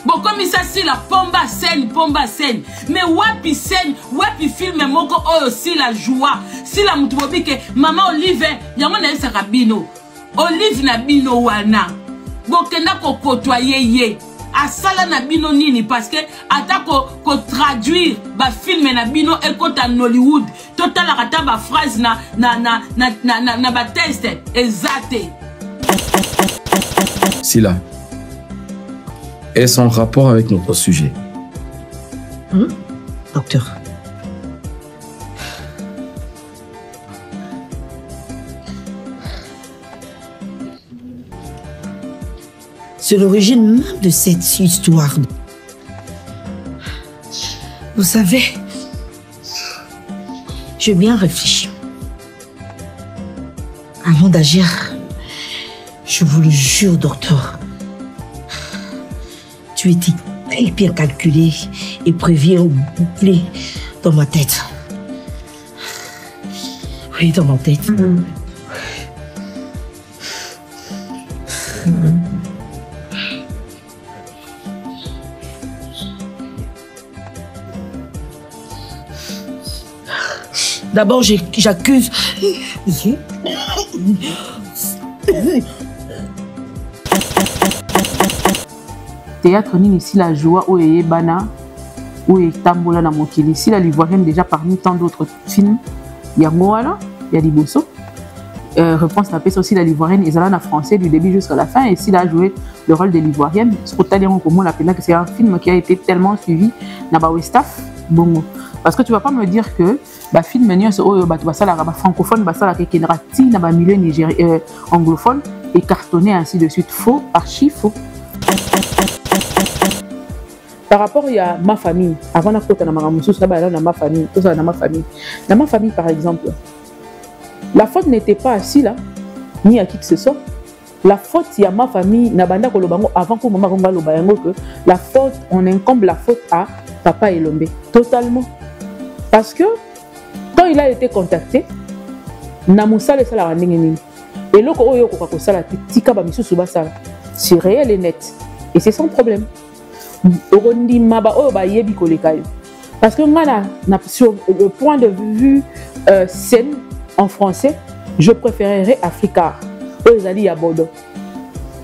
Bon, comme ça, c'est la pomba scène. Mais wapi scène, wapi film, moko, oh, si la joie, si la moutobobi que maman Olive, yango na yesa kabino. Olive na bino wana. Bon, kenda ko kotoyer ye. Asala na bino nini, parce que, ata ko traduire, ba film na bino, et quand en Hollywood, total la rata ba phrase na ba test, exact. Sila. Est-ce en rapport avec notre sujet? Docteur. C'est l'origine même de cette histoire. Vous savez, j'ai bien réfléchi. Avant d'agir, je vous le jure, docteur, tu étais très bien calculé et prévu au bouclé dans ma tête. Oui, dans ma tête. D'abord, j'accuse... Théâtre nini si la joie ou bana ou tambola na mokili si la l'ivoirienne déjà parmi tant d'autres films yango wala ya liboso réponse na pesa aussi la l'ivoirienne ezala na français du début jusqu'à la fin et s'il a joué le rôle de l'ivoirienne spontanément comme on l'appelle que c'est un film qui a été tellement suivi na ba Westaf bongo parce que tu vas pas me dire que ba film nyonso oyo bato basala ba francophone basala ke kenrati na ba milieu nigérien anglophone et cartonné ainsi de suite faux archi faux. Par rapport à ma famille, avant de faire ma famille, tout ça dans ma famille. Dans ma famille, par exemple, la faute n'était pas assise là, ni à qui que ce soit. La faute, il y a ma famille, avant que maman que la faute, on incombe la faute à papa Elombe. Totalement. Parce que quand il a été contacté, et c'est réel et net. Et c'est sans problème. Parce que moi, sur le point de vue scène en français, je préférerais Africa. Ozali à Bordeaux.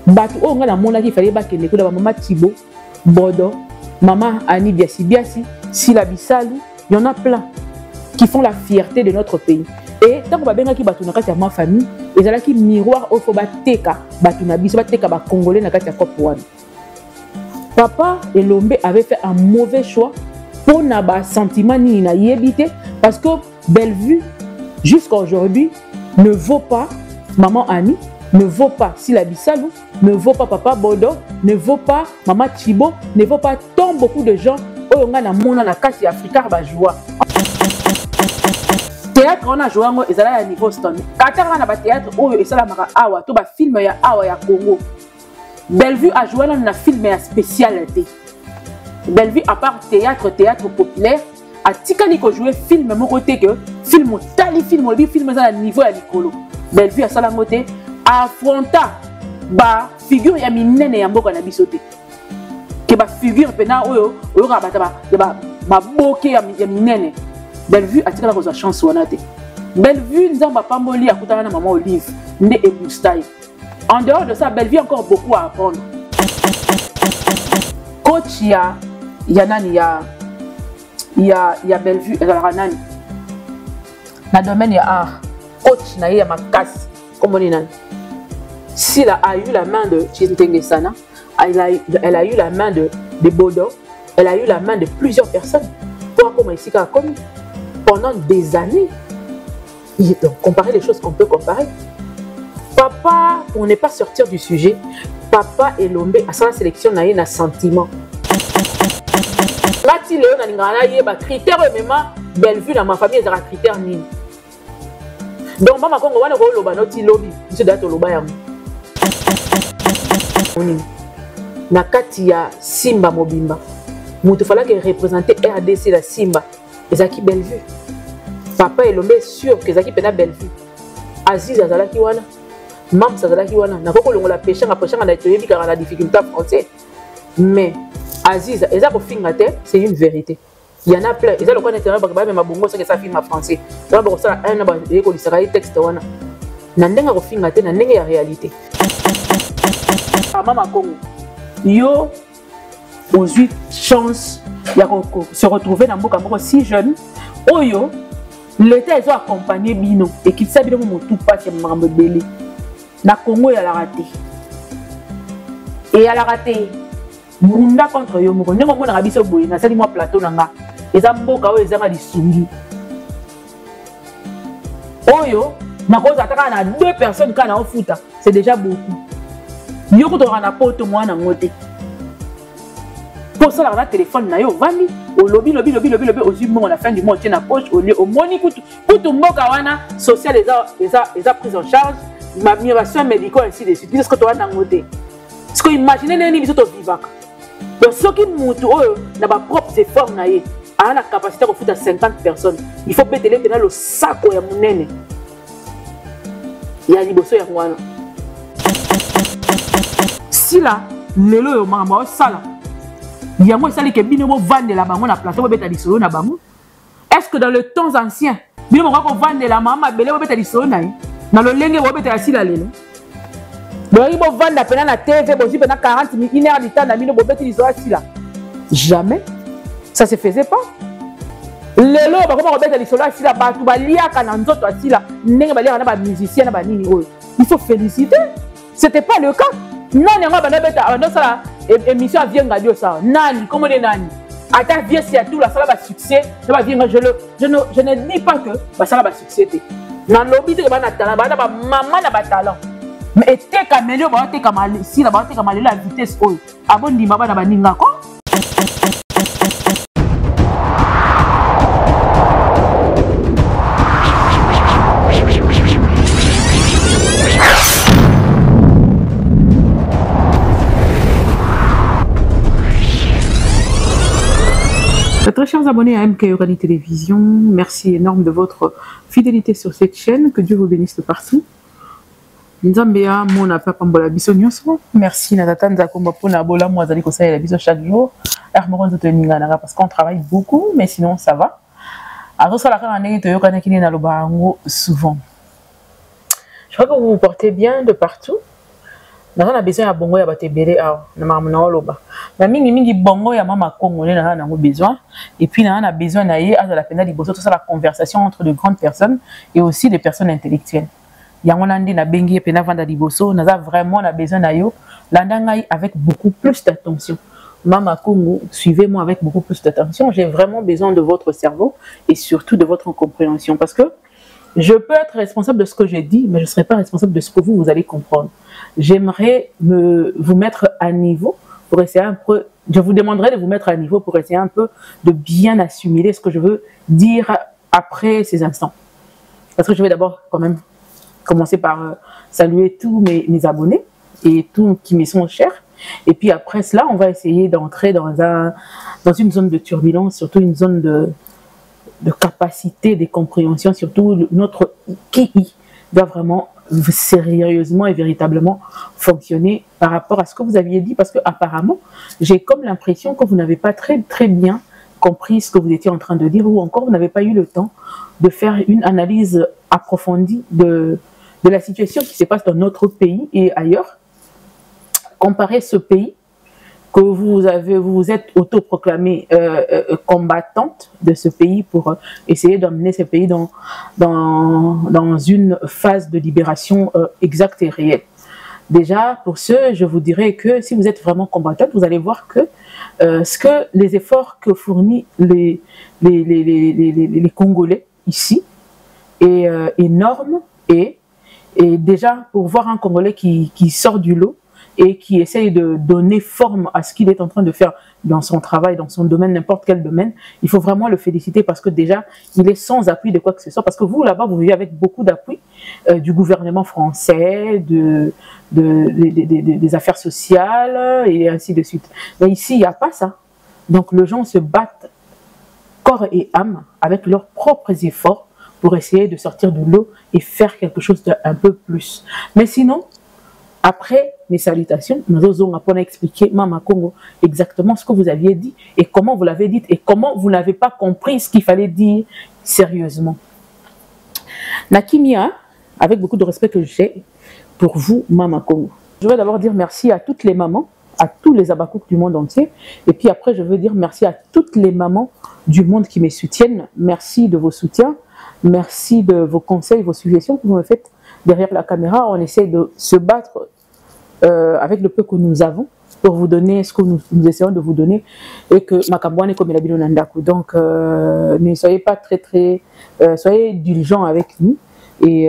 Il fallait que maman Thibaut, Bordeaux, maman Annie Biasi, Sila Bissalou, il y en a plein qui font la fierté de notre pays. Et tant que babenga ki batuna kati ya ma famille, ezala ki miroir au fo bateka batuna biso bateka ba congolais na kati ya kopwana. Papa Elombe avait fait un mauvais choix pour n'avoir sentiment ni na yébité parce que Bellevue jusqu'à aujourd'hui ne vaut pas maman Annie, ne vaut pas Sila Bissalou, ne vaut pas papa Bodo, ne vaut pas maman Thibaut, ne vaut pas tant beaucoup de gens au na mona na kati Africa ba joie. Théâtre on a joué ngo ezala ya niveau stand. Kata na ba théâtre oyo esala maka awa to ba film ya awa ya Congo. Bellevue a joué dans un film spécialité. Bellevue, à part théâtre populaire, a tikali ko jouer film mon côté que film tali film à niveau à Nicolo. Bellevue a salangoté affronta ba figure ya minene ya mboka na bisoté. Que ba figure pena oyo ka ba boke ya minene. Bellevue a tikala ko sa chance wanate. Bellevue nzamba pamboli akutana na maman Olive nde ebustai. En dehors de ça, Bellevue a encore beaucoup à apprendre. Coach, il y a Bellevue, il y a Nani. Dans le domaine, il y a art. Coach, il y a Makas. Comme on dit. S'il a eu la main de Chintenge Sana, elle a eu la main de Bodo, elle a eu la main de plusieurs personnes. Pour comment ici, comme pendant des années. Donc, comparer les choses qu'on peut comparer. Papa, pour ne pas sortir du sujet, papa Elombe à sa sélection n'a eu un sentiment. Là, il y a un critère, même Bellevue dans ma famille, il y a un critère nini. Donc, maman, quand on va le lobby, notre lobby, monsieur Dato Lobayam. Nakatia Simba Mobimba. Il fallait que représenter RDC la Simba. Et Zaki Bellevue. Papa Elombe est sûr que Zaki Pena Bellevue. Aziz Azalaki Wana. Mam Azalaki Wana. N'a pas la pêche, la difficulté française. Mais Aziza, et ça pour fingater, c'est une vérité. Il y en a plein. Et ça le quoi n'intérêt parce que même ma bongo c'est que ça film en français. Ça va ça un ba et ko lisaka texte wana. Nandenga ko fingater nandenga ya réalité. Mama Congo. Yo aux 8 chances ya se retrouver dans mboka moko si jeune. Oyo l'État ils ont accompagné bino et qui ça bino mo tout pas chez mambo belé. Na Congo ya la raté. Et à la raté. Munda contre yo moko ndenge mona rabiso boye na sali moi plateau nanga eza mboka oyo eza lisungi oyo na koza ataka na 2 personnes kana ofuta c'est déjà beaucoup yo ko to na poto mwana ngote pour ça la téléphone na yo vandi au lobby aussi mon la fin du mois tient na poche au moni kutu mboka wana social eza prise en charge ma migration médicale ainsi de suite qu'est-ce que to wana ngote ce que imaginez neni biso to vivaka. Donc, ce qui montre n'a pas propre effort, a la capacité de faire 50 personnes. Il faut mettre le sac ou mon nene. Il y a des bosses. Si là, le lot est sale, il y a moins sale que binomo vendre la banque, on a placé au bête à l'issue na banque. Est-ce que dans le temps ancien, binomo va vendre la maman, belé au bête à l'issue dans le lengue au bête à l'issue là. Donc, il faut vendre la peine à la TV, pendant 40 minutes, 1 heure du temps, jamais. Ça ne se faisait pas. Le lot, il faut féliciter. Ce n'était pas le cas. Non, il y a une émission à Viens Radio. Nani, comment on est Nani? Attends, viens, c'est tout, la salle va succès. Je ne dis pas que la salle va succès. Dans l'objet, il y a maman n'a talent. Mais t'es caméléo, t'es caméléo, si la vitesse haute. Avant de dire, baninga quoi? Très chers abonnés à MK Yorani Télévision, merci énorme de votre fidélité sur cette chaîne. Que Dieu vous bénisse de partout. Nzambea mona papa mbola biso nyonso. Merci Natata Nzakomba pour na bola moi zali ko ça la biso chaque jour. Armoron de teninga nanga parce qu'on travaille beaucoup mais sinon ça va. Alors ça la kana ngi to yokana kini na lobango souvent. Je crois que vous vous portez bien de partout. On a besoin ya bongo ya batebele a na mamna loba. Na mingi bongo ya mama congolais na nango besoin et puis on a besoin na ye à la peine liboso tout ça la conversation entre de grandes personnes et aussi des personnes intellectuelles. Yangonandi na bengi pena vanda liboso naza vraiment na besoin na yo landangai avec beaucoup plus d'attention. Mama Congo, suivez-moi avec beaucoup plus d'attention, j'ai vraiment besoin de votre cerveau et surtout de votre compréhension parce que je peux être responsable de ce que j'ai dit mais je ne serai pas responsable de ce que vous allez comprendre. J'aimerais vous mettre à niveau pour essayer un peu, je vous demanderai de vous mettre à niveau pour essayer un peu de bien assimiler ce que je veux dire après ces instants. Parce que je vais d'abord quand même commencer par saluer tous mes abonnés et tous qui me sont chers. Et puis après cela, on va essayer d'entrer dans une zone de turbulence, surtout une zone de capacité, de compréhension, surtout notre QI doit vraiment sérieusement et véritablement fonctionner par rapport à ce que vous aviez dit, parce que apparemment, j'ai comme l'impression que vous n'avez pas très bien compris ce que vous étiez en train de dire, ou encore vous n'avez pas eu le temps de faire une analyse approfondie de la situation qui se passe dans notre pays et ailleurs. Comparer ce pays que vous êtes autoproclamé combattante de ce pays pour essayer d'emmener ce pays dans une phase de libération exacte et réelle. Déjà, pour ce, je vous dirais que si vous êtes vraiment combattante, vous allez voir que les efforts que fournissent les Congolais ici est énorme et déjà pour voir un Congolais qui sort du lot et qui essaye de donner forme à ce qu'il est en train de faire dans son travail, dans son domaine, n'importe quel domaine, il faut vraiment le féliciter parce que déjà, il est sans appui de quoi que ce soit. Parce que vous, là-bas, vous vivez avec beaucoup d'appui du gouvernement français, des affaires sociales et ainsi de suite. Mais ici, il n'y a pas ça. Donc, les gens se battent corps et âme avec leurs propres efforts pour essayer de sortir de l'eau et faire quelque chose d'un peu plus. Mais sinon, après, mes salutations. Nous avons expliqué, Mama Congo, exactement ce que vous aviez dit et comment vous l'avez dit et comment vous n'avez pas compris ce qu'il fallait dire sérieusement. Nakimia, avec beaucoup de respect que j'ai pour vous, Mama Congo. Je vais d'abord dire merci à toutes les mamans, à tous les Abakouk du monde entier. Et puis après, je veux dire merci à toutes les mamans du monde qui me soutiennent. Merci de vos soutiens. Merci de vos conseils, vos suggestions que vous me faites derrière la caméra. On essaie de se battre avec le peu que nous avons pour vous donner ce que nous essayons de vous donner et que Makambouane comme il a dit Nandaku. Donc ne soyez pas soyez indulgents avec nous et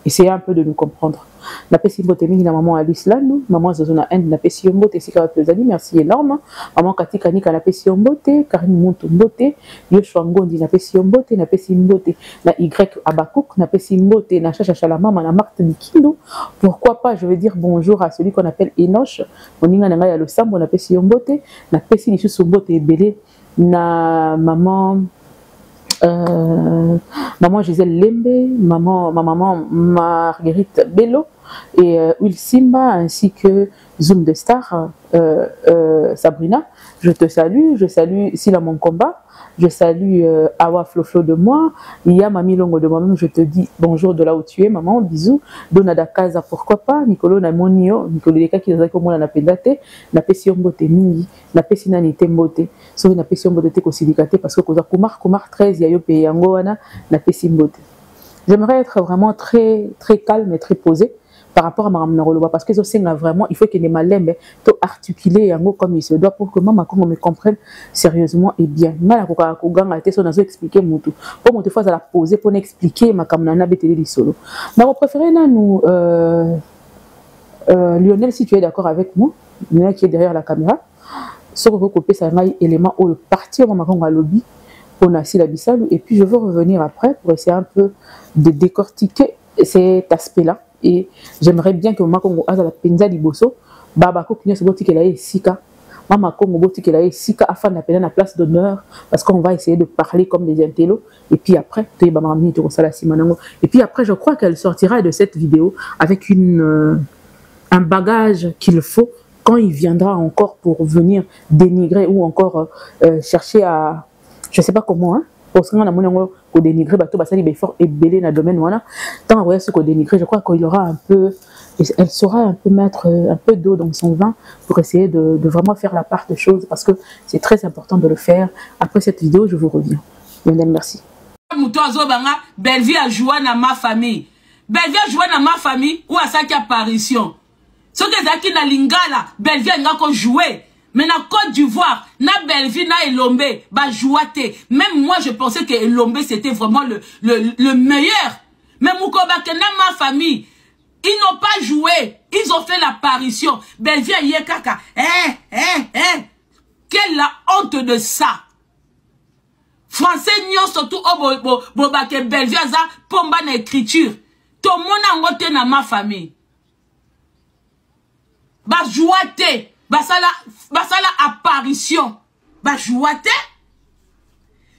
essayez un peu de nous comprendre. Napesi mbote mingi na maman Alice Landou, maman Zozona End napesi mbote sika pesani, merci énorme. Maman Katika Nika napesi mbote, Karine Monto mbote, Yoshua Ngondi napesi mbote na Y Abakouk napesi mbote na Chacha Chalamama na Marthe Mikindo. Pourquoi pas, je vais dire bonjour à celui qu'on appelle Enoch, moninga nanga ya lo sambo napesi mbote, napesi lisusu mbote ebele na maman maman Gisèle Lembe, ma maman Marguerite Bello et Will Simba ainsi que Zoom de Star, Sabrina. Je te salue, je salue Sila Mon Combat, je salue Awa Floflo de moi, il y a Mami Longo de moi-même, je te dis bonjour de là où tu es, maman, bisous. Donada Kaza, pourquoi pas, Nicolo Namonio, Nicolo Leka qui nous a comme on a pendate, na pesi mbote mingi, na pesi nani tembote, so na pesi mbote te kosilikate parce que koza Kumar 13 ya yo pe yango wana na pesi mbote. J'aimerais être vraiment très calme et très posé par rapport à Mme Naroloba parce que vraiment, il faut qu'il y ait malembe to articuler yango comme il se doit pour que Maman Congo me comprenne sérieusement et bien. Mal à Koganga a été son azo expliquer Moutou. Pour mon fois à la poser pour expliquer ma kamnana beteli di solo. Mais on préférait là nous Lionel, si tu es d'accord avec moi, Lionel qui est derrière la caméra, ce que vous copiez ça un élément au partir Maman Congo à lobby pour Nassi la Bissalou et puis je veux revenir après pour essayer un peu de décortiquer cet aspect-là. Et j'aimerais bien que Maman Congo a la penza di bosso, Baba Kokunyo se boti qu'elle a sika, Maman Congo boti qu'elle a sika afin d'appeler la place d'honneur parce qu'on va essayer de parler comme des intellos et puis après et puis après je crois qu'elle sortira de cette vidéo avec un bagage qu'il faut quand il viendra encore pour venir dénigrer ou encore chercher à je sais pas comment hein parce qu'on a mon pour dénigrer bateau basali befort et belé dans le domaine voilà tant voyez ce qu'on dénigrer je crois qu'il aura un peu elle saura un peu mettre un peu d'eau dans son vin pour essayer de vraiment faire la part de choses parce que c'est très important de le faire. Après cette vidéo je vous reviens. Merci. Bellevue a joué dans ma famille. Bellevue a joué dans ma famille ou à sa apparition. Ce que Zaki na Lingala, Bellevue a joué. Mais na Côte d'Ivoire, na Bellevue, na Elombe, bah jouate. Même moi, je pensais que Elombe, c'était vraiment le meilleur. Mais Moukoba, que na ma famille, ils n'ont pas joué. Ils ont fait l'apparition. Bellevue, yekaka. Quelle la honte de ça. Français, nyon, surtout, oh, que Bellevue, aza, pomba na écriture. Tout le monde a ngoté na ma famille. Bah jouate. Basala apparition. Ba jouate.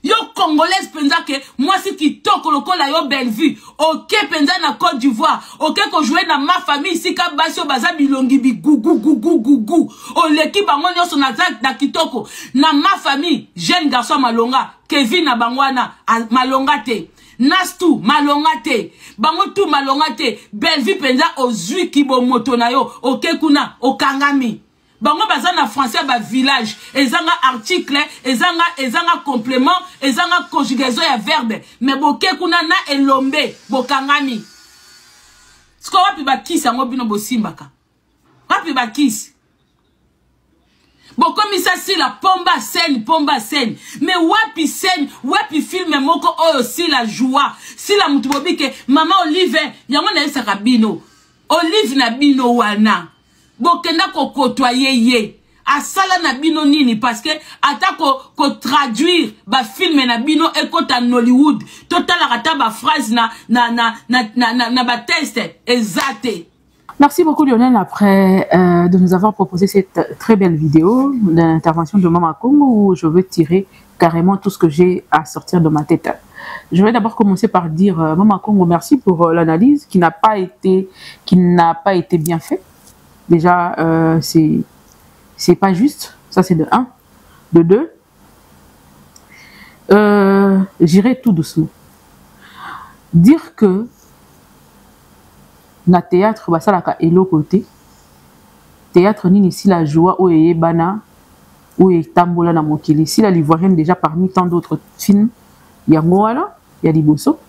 Yo Congolais penza que moi si qui toque le col yo Bellevue. Ok penza na Côte d'Ivoire. Ok ko jouer na ma famille si ka basio baza bilongi bi gou. O leki bango nyoso na zak na kitoko. Na ma famille, jeune garçon malonga, Kevin na bangwana malonga te. Nastu malongate bango tu malongate Bellevue penza ozui kibo moto na yo ok kuna okangami bango baza na français ba village ezanga article ezanga complément ezanga conjugaison ya verbe mais boke kuna na elombe bokangami sko wapi ba kisi yango bino bosimbaka wapi ba kisi. Bon, comme ça, c'est la pomba scène. Mais wapi film moko aussi la joie. Si la mutubobi que maman Olive, yango na esa kabino. Olive na bino wana. Bon, kenda ko kotoyer ye. Asala na bino nini parce que ata ko traduire ba film na bino e ko ta Hollywood. Total rata ba phrase na ba test exact. Merci beaucoup Lionel après de nous avoir proposé cette très belle vidéo d'intervention de Maman Congo où je veux tirer carrément tout ce que j'ai à sortir de ma tête. Je vais d'abord commencer par dire Maman Congo merci pour l'analyse qui n'a pas été bien faite. Déjà, c'est pas juste. Ça, c'est de 1. De 2, j'irai tout doucement. Dire que na théâtre, bah, ça la et l'autre côté. Théâtre, ni ici la joie, ou et bana, ou et tambola na mokili. Si la l'ivoirienne, déjà parmi tant d'autres films, il y a Moala, il y a Liboso.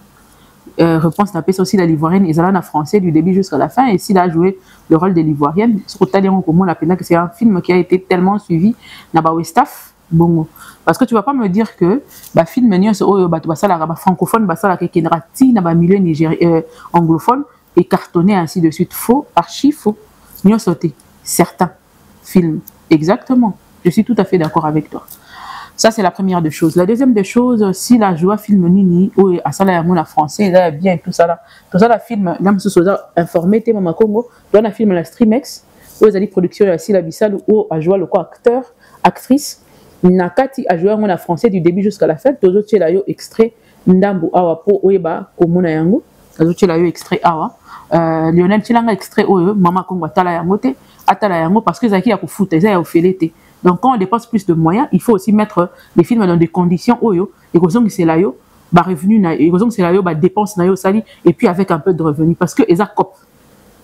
Réponse n'a pas aussi la l'ivoirienne, et en français du début jusqu'à la fin. Et s'il a joué le rôle de l'ivoirienne, c'est un film qui a été tellement suivi na ba Westaf. Bon, parce que tu vas pas me dire que bah film francophone na milieu nigérien anglophone et cartonné ainsi de suite. Faux, archi faux. Nous sauté certains films exactement. Je suis tout à fait d'accord avec toi. Ça, c'est la première des choses. La deuxième des choses, si la joie film nini ou à ça là la français là bien tout ça là la film là monsieur Soza informé té mama Congo dans la film la Streamex où ils allaient production la si la Bissal ou à jouer le quoi acteur actrice nakati a joué en français du début jusqu'à la fin tous autres là yo extrait ndambu awa po oeba komona yango tous autres là yo extrait awa Lionel Chilanga extrait oyo mama Congo atala yango te atala yango parce que zaki ya ko foot ça ya ofelete. Donc, quand on dépense plus de moyens, il faut aussi mettre les films dans des conditions oyo. Et que c'est là yo, bah revenu na, et que c'est là yo, bah dépense na yo sali, et puis avec un peu de revenus. Parce que ils a cop.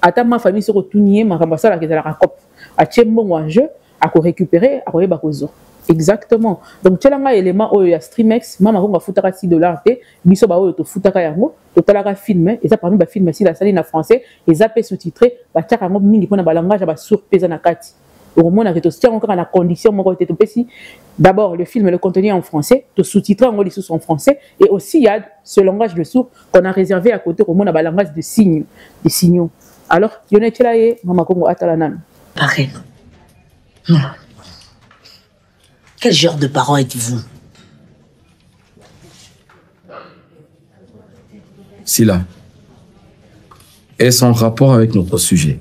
Ata ma famille se retourner, ma rambassa la la cop. A tiembo en jeu, à ko récupérer, à ko yeba kozo. Exactement. Donc, tu as un élément oyo ya Streamex, maman on va foutre $6 te, biso ba oyo to foutaka yango, to talaka film, et ça parmi ba film si la sali na français, et ça peut sous-titrer, ba tiaka yango mingi pona ba langage ba surpesa na kati. Au moins, on a encore la condition, d'abord le film, le contenu en français, de sous-titrer en sous en français, et aussi il y a ce langage de sourd qu'on a réservé à côté, au moins, on a le langage de signes, des signaux. Alors, il y en a là, Mama Congo Atalanan. Pareil. Non. Quel genre de parents êtes-vous? Sila, est-ce en rapport avec notre sujet?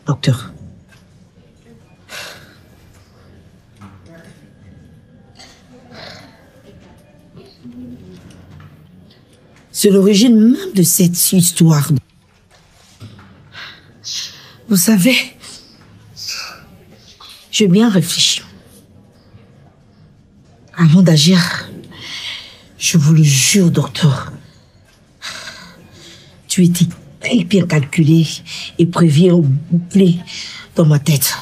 Docteur. C'est l'origine même de cette histoire. Vous savez, j'ai bien réfléchi. Avant d'agir, je vous le jure, docteur, tu étais très bien calculé et prévu au bouclé dans ma tête.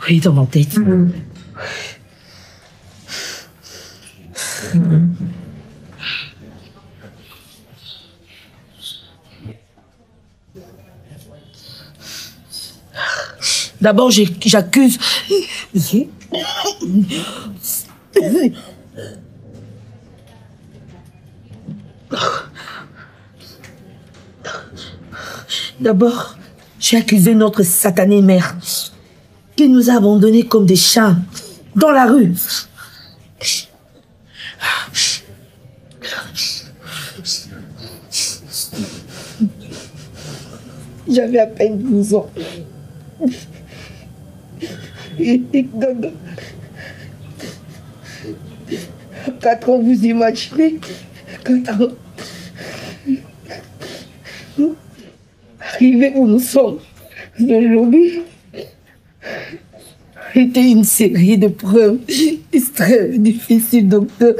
Oui, dans ma tête. D'abord, j'accuse... D'abord, j'ai accusé notre satanée mère qui nous a abandonnés comme des chiens dans la rue. J'avais à peine 12 ans. Et 4 ans, vous imaginez, 4 ans. Arrivé où nous sommes aujourd'hui, était une série de preuves extrêmement difficiles, docteur.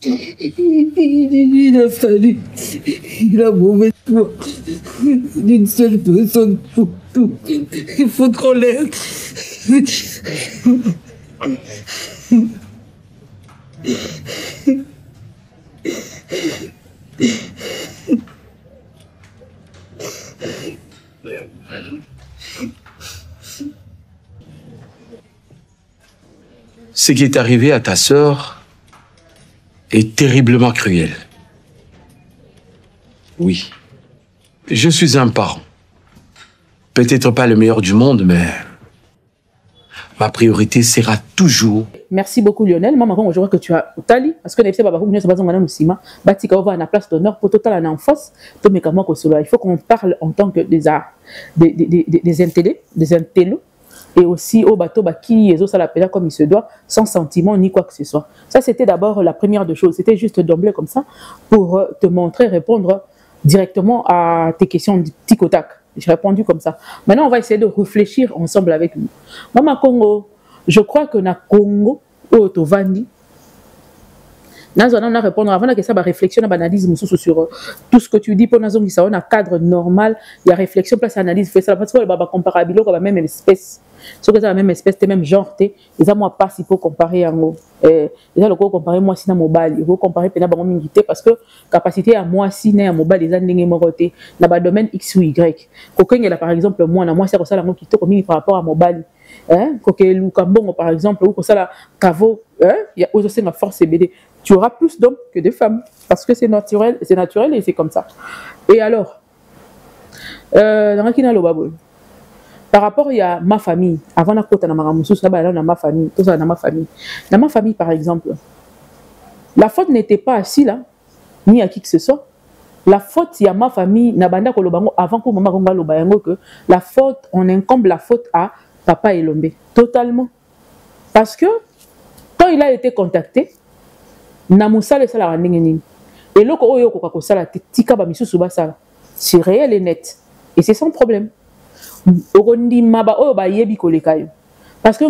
Il a fallu la mauvaise foi d'une seule personne pour tout. Il faut qu'on l'aide. Ce qui est arrivé à ta sœur est terriblement cruel. Oui, je suis un parent. Peut-être pas le meilleur du monde, mais ma priorité sera toujours... Merci beaucoup Lionel. Maman, je vois que tu as tali parce que n'effe baba nous sommes en Sima. Batika va na place d'honneur pour total en face. To mécamo ko cela. Il faut qu'on parle en tant que des intellos, et aussi au bateau qui ça l'appelle comme il se doit, sans sentiment ni quoi que ce soit. Ça, c'était d'abord la première des choses. C'était juste d'emblée comme ça pour te montrer, répondre directement à tes questions du tic au tac. J'ai répondu comme ça. Maintenant, on va essayer de réfléchir ensemble avec nous. Maman Congo, je crois que na Congo, au Tovandi, on a répondre avant que ça va réflexion, analyse sur tout ce que tu dis pour nous ça on a cadre normal, il y a réflexion place analyse fait ça parce que va comparer avec la même espèce. Ce que ça la même espèce, c'est même genre té, ils ont moi pas si pour comparer en haut. Et là le comparer moi si na mobile, il faut comparer pena bango mingité parce que capacité à moi si na mobile les andenge moroté na ba domaine X ou Y. Kokengela par exemple moi c'est ça la mo kitoko mingi par rapport à mobile. Hein, Kokelu Kambongo par exemple ou ça la Kavo, hein, il y a aussi une force BD. Tu auras plus d'hommes que de femmes parce que c'est naturel et c'est comme ça. Et alors dans qui na lo babol. Par rapport à ma famille, avant la côte, dans ma famille, tout ça dans ma famille. Dans ma famille, par exemple, la faute n'était pas assise là, ni à qui que ce soit. La faute, il y a ma famille, Nabanda Kolobango, avant que maman Konga Lobayango, que la faute, on incombe la faute à Papa Elombe. Totalement. Parce que, quand il a été contacté, Namoussa le sala Randingeni. Et l'autre, Oyo Kokakosala, Tika Bamisu Subasala. C'est réel et net. Et c'est sans problème. Parce que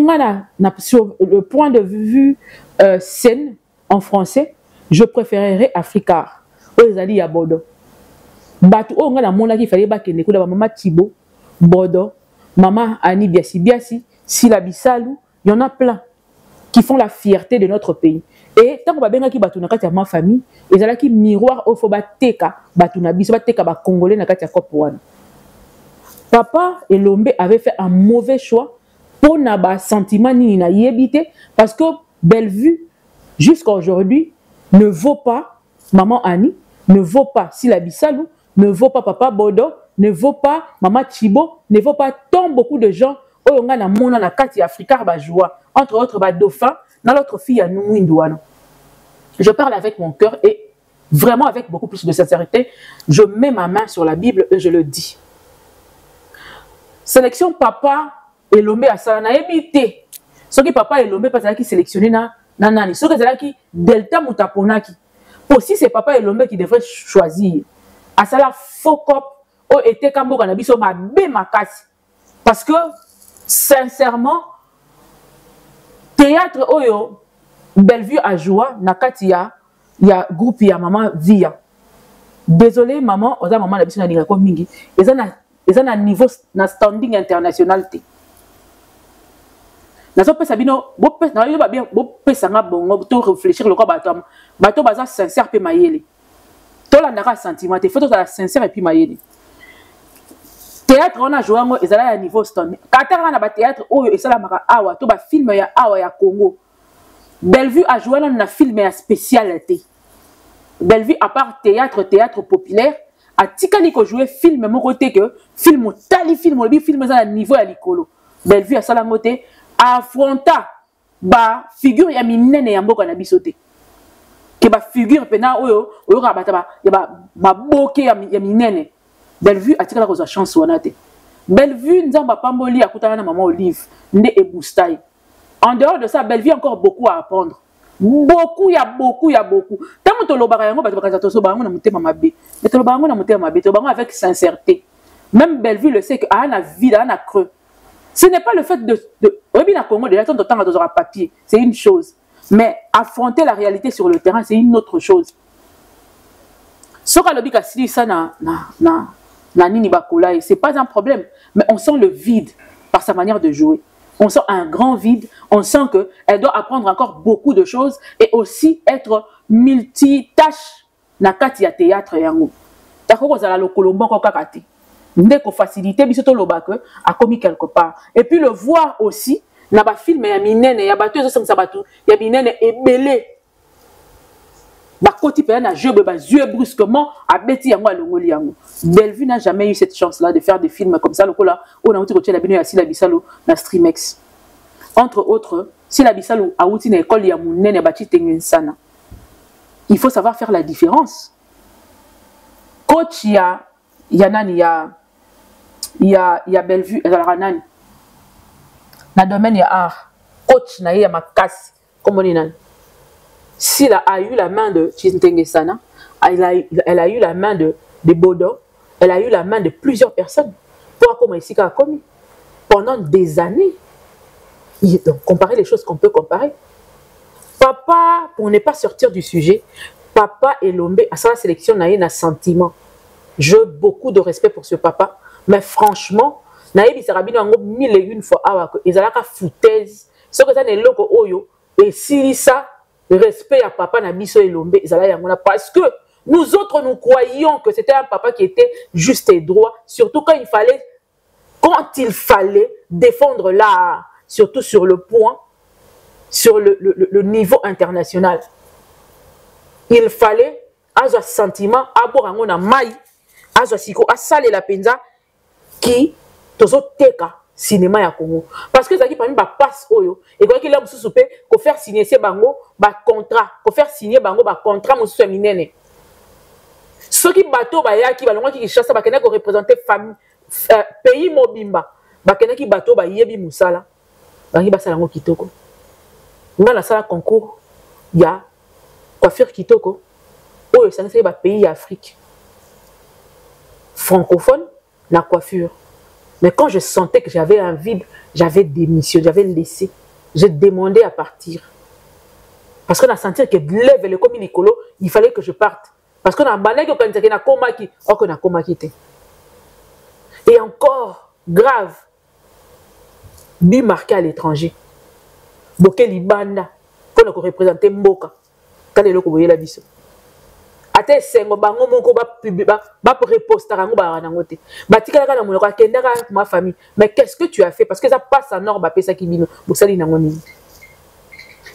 sur le point de vue scène en français, je préférerais Africar. Ozali à Bordeaux. Batu o ngana mona ki fallait ba kene ko da maman Thibaut, Bordeaux, maman Annie Biasi, Sila Bisalou, il y en a plein qui font la fierté de notre pays. Et tant que ba benga ki batu na kati ya ma famille, ezala ki miroir o fo ba teka batu na biso ba teka ba congolais na kati ya kopwana. Papa Elombe avait fait un mauvais choix pour n'avoir sentiment ni na yébité parce que Bellevue jusqu'à aujourd'hui ne vaut pas maman Annie, ne vaut pas Sila Bisalou, ne vaut pas papa Bodo, ne vaut pas maman Thibaut, ne vaut pas tant beaucoup de gens au na mona na kati Africa ba joie entre autres ba dauphin dans l'autre fille à Noumouindouana. Je parle avec mon cœur et vraiment avec beaucoup plus de sincérité, je mets ma main sur la Bible et je le dis. Sélection papa Elombe à Salana évité. Ce qui papa Elombe pas qui sélectionné na nani. Ce qui Delta Mutaponaki. Aussi c'est papa Elombe qui devrait choisir. À Sala Fokop o été kambo kanabiso ma be makasi. Parce que sincèrement théâtre oyo Bellevue à joie nakati ya groupe ya maman Via. Désolé maman, oza maman na biso na ninga ko mingi. Ils ont un niveau, un standing international. Nous avons réfléchir le corps bateau baza sincère pe mayele. Tout la nara sentiment, il faut la sincère et puis mayele. Théâtre on a joué ils ont un niveau standing. Qatar on a théâtre oh et ça la mara awa to ba film ya awa ya Congo. Bellevue a joué dans un film ya spécialité. Bellevue à part théâtre populaire a tikali ko jouer film mon côté que film tali film le film ça niveau à l'icolo Bellevue à sala ngote affronta ba figure ya minene ya mboka na bisote ke ba figure pena oyo rabata ba ya ba boke ya minene Bellevue a tikala ko za chance wanate Bellevue nzamba pamboli akutana na maman Olive nde ebustai en dehors de ça Bellevue encore beaucoup à apprendre. Beaucoup, il y a beaucoup. Tant que tu as avec sincérité. Même Bellevue le sait que a vide, a creux. Ce n'est pas le fait de Congo déjà tant de temps à papier, c'est une chose. Mais affronter la réalité sur le terrain, c'est une autre chose. Ce c'est pas un problème, mais on sent le vide par sa manière de jouer. On sent un grand vide, on sent qu'elle doit apprendre encore beaucoup de choses et aussi être multitâche na kati ya théâtre yango. Tako kozala lo kolombo ko kakati. Ndeko facilité bisoto lobaka a commis quelque part. Et puis le voir aussi na ba film ya minene ya bato ezo sangisa bato ya minene ebele. Ba koti pe na jeu ba yeux brusquement a beti yango alongoli yango. Bellevue n'a jamais eu cette chance là de faire des films comme ça lokola on a outi ko tshela bino ya Sila Bisalou na Streamex. Entre autres, Sila Bisalou a outi na école ya munene ba titengen sana. Il faut savoir faire la différence. Coach ya nani ya Bellevue ezalaka nani na domaine ya art coach na ye ya makasi comme on dit. S'il a eu la main de Chintenge Sana, elle a eu la main de Bodo, elle a eu la main de plusieurs personnes pour comment ici a commis pendant des années. Donc, comparer les choses qu'on peut comparer. Papa, pour ne pas sortir du sujet, papa et Lombe, à sa sélection, n'a eu un sentiment. J'ai beaucoup de respect pour ce papa, mais franchement, naïbi sarabino ngo 1001 fois awa ko ezalaka foutaise. Ce que ça n'est loko oyo et si ça respect à papa na biso Elombe ezala yangona parce que nous autres nous croyions que c'était un papa qui était juste et droit, surtout quand il fallait défendre l'art, surtout sur le point, sur le niveau international. Il fallait avoir sentiment aborango na mai azwa siko asale la penza qui tozo teka cinéma ya Congo parce que ça qui parmi ba passe oyo et quoi qu'il a mususu pe ko faire signer ces bango ba contrat ko faire signer bango ba contrat mususu minene ceux qui bateau ba ya ki balongwa ki chasse ba kena ko représenter famille pays mobimba ba kena ki bateau ba yebi musala bangi ba sala ngo kitoko nga la sala concours ya coiffure kitoko oyo ça c'est ba pays Afrique francophone la coiffure. Mais quand je sentais que j'avais un vide, j'avais démissionné, j'avais laissé. J'ai demandé à partir. Parce qu'on a senti que lève le comme Nicolo, il fallait que je parte. Parce qu'on a banné que quand on a coma qui, oh qu'on a coma quitté. Et encore grave, but marqué à l'étranger. Boké Libanda, pour nous représenter Mboka. Quand les locaux voyaient la biso. Ate sengo bango moko ba reposter ngo ba rangote batika la na monoko akendaka ma famille mais qu'est-ce que tu as fait parce que ça passe en or ba pesa kibino bosali nango nini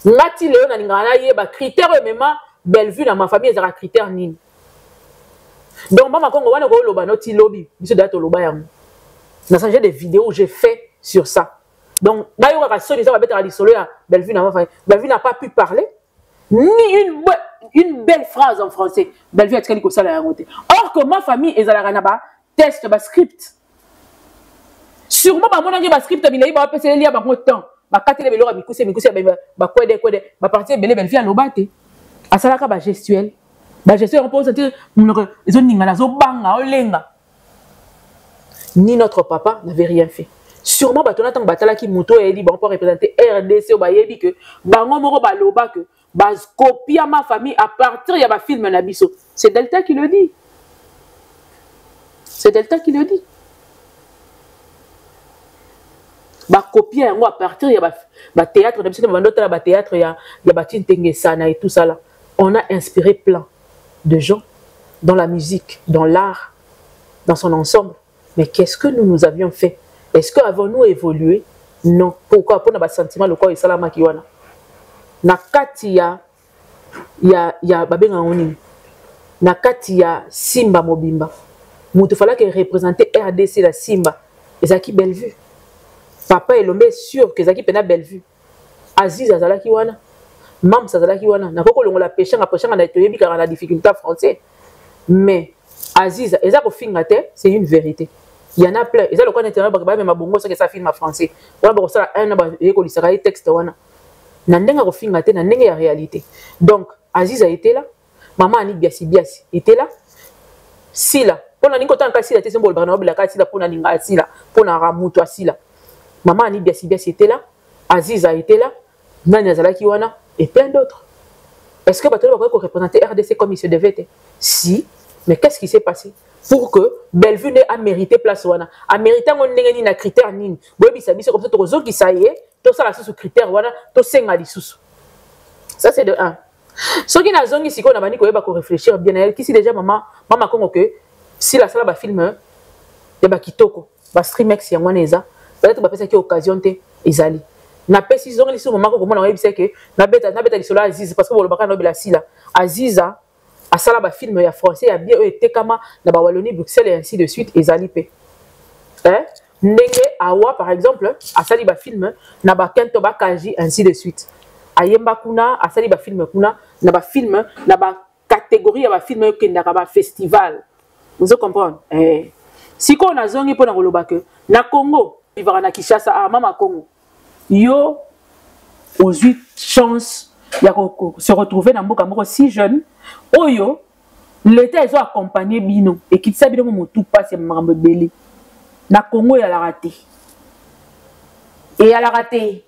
ngati leo na ngana ye ba critère même Bellevue na ma famille ezaka critère nini donc mama kongo wana ko loba noti lobby biso dato loba yango na changer des vidéos j'ai fait sur ça donc bayo ka soli ça ba betara lisolo ya Bellevue na ma famille Bellevue n'a pas pu parler ni une belle phrase en français. Bellevue a dit que ça l'a raconté. Or que ma famille est à la ranaba test ba script. Sûrement ba mon ba script bi ba pese lia ba mo temps. Ba katele belo ba mikuse ba kwede ba partir Bellevue a lobate. Asalaka ba gestuel. Ba gestuel on peut sentir ils ont ningala zo banga olenga. Ni notre papa n'avait rien fait. Sûrement ba tona tang batala ki moto et dit bon pour représenter RDC o ba yebi que bango moko ba loba que base copie à ma famille à partir il y a un film Nabiso. C'est Delta qui le dit. C'est Delta qui le dit. Bah copier à partir il y a théâtre Nabiso, théâtre il y a Chintenge Sana et tout ça là. On a inspiré plein de gens dans la musique, dans l'art, dans son ensemble. Mais qu'est-ce que nous avions fait? Est-ce que avons-nous évolué? Non. Pourquoi? Pour notre sentiment le corps et salama kiwana. Nakati ya babenga ngoni nakati ya Simba Mobimba mutu fala que représenter RDC la Simba ezaki Bellevue papa Elombe sûr que ezaki pena Bellevue Aziz azalaki wana mam azalaki wana nakoko longola pêchanga na toyebi car la difficulté français mais Aziz ezako finga te c'est une vérité il y en a plein ezalo ko internet ba même bongo ça que ça film en français wana ba ça un ba yeko lisaka texte wana Nandenga kofinga te nandenga ya réalité. Donc Aziz a été là, maman Ani Biasi était là. Sila, pona ningo tanka sila te symbole bana obela ka sila pona ninga sila, pona ramuto asila. Maman Ani Biasi était là, Aziz a été là, Nani Azalaki wana et plein d'autres. Est-ce que Batolo va représenter RDC comme il se devait être? Si, mais qu'est-ce qui s'est passé pour que Bellevue a mérité place wana, a mérité mon ndengeni na critère nini. Boyebi sabiso comme ça to zo ki saye. Tout ça là sous critère voilà tout senga di sous ça c'est de 1 ce qui n'a zongi si qu'on a bani ko yeba ko réfléchir bien elle qui si déjà maman kongo que si la sala ba film ya ba kitoko ba streamex ya mwaneza peut-être ba pesa ki occasion te ezali na pesi zongi si maman ko mona webi c'est que na beta li solo Aziz parce que bolobaka no bela sila Aziza a sala ba film ya français ya bien été kama na ba Wallonie Bruxelles et ainsi de suite ezali pe hein Ndenge awa par exemple asali ba film na ba kento ba kaji ainsi de suite ayemba kuna asali ba film kuna na ba film na ba catégorie ya ba film kendaka ba festival vous comprenez si ko na zongi pona koloba que na Congo vivra na Kinshasa mama Congo yo aux 8 chances il y a se retrouver dans mboka moko si jeune oyo l'état ils ont accompagné bino et qui ça bino mo tout passe mambo belé na Congo ya la raté et à la raté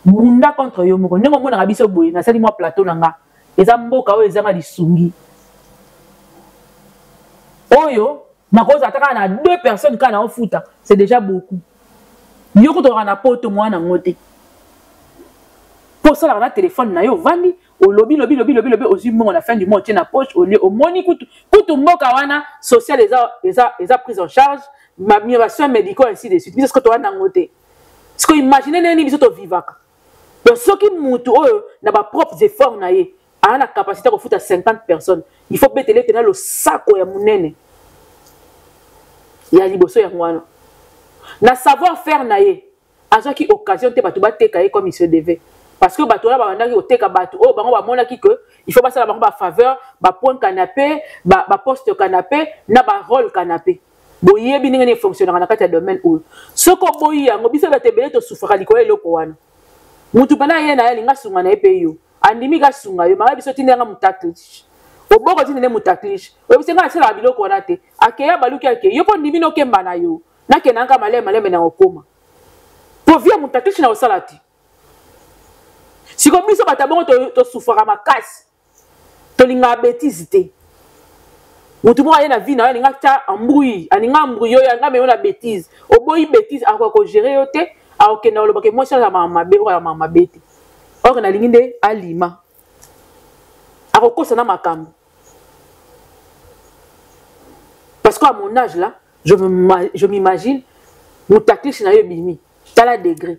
bunda contre yo moko ndenge mona biso boye na sali moi plateau nanga eza mboka oyo eza ma lisungi oyo na cause ataka na 2 personnes kana en foot c'est déjà beaucoup yo ko to na poto mwana ngote pour ça, on a téléphone, na yo vandi, au lobby, aux humains, à la fin du mois, tu na poche, au moni, tout mboka wana, social, les a pris en charge, ma migration médicale, ainsi de suite. Mais est-ce que tu as un côté? Est-ce que imaginez, n'est-ce que tu vivak? Donc, ceux qui moutent, n'a pas propres efforts, n'a a la capacité de foutre à 50 personnes. Il faut mettre les tenants le sac ou ya mounene. Il y a liboso ya mwana. Na savoir-faire, n'a a ceux qui occasion, te batouba te kaye comme il se devait. Parce que bateau là bandaki au teka bateau oh bango ba mona ki que il faut passer la bango ba faveur ba point canapé ba poste canapé na ba rôle canapé boye bi ngene fonctionnaire na kati ya domaine où ce ko boyi yango biso ba tebele to souffra likolo eloko wana mutu bana ye na linga sunga na epe yo andimi ga sunga yo mara biso tinanga mutaklish oboko tinene mutaklish o biso nga sala biloko wana te akeya baluki ake yo ko ndimi no kemba na yo na kenanga malema na okoma po via mutaklish na osalati. Si comme ça, tu souffres à ma casse, tu as une bêtise. Tu as une vie, tu as un bruit, tu as un bruit, tu as une bêtise. Tu as une bêtise, tu as gérer, tu as une moi, je suis ma bête. Or, on a une aliment. Parce qu'à mon âge, là, je m'imagine, nous taclons sur le bimi, tu as degré.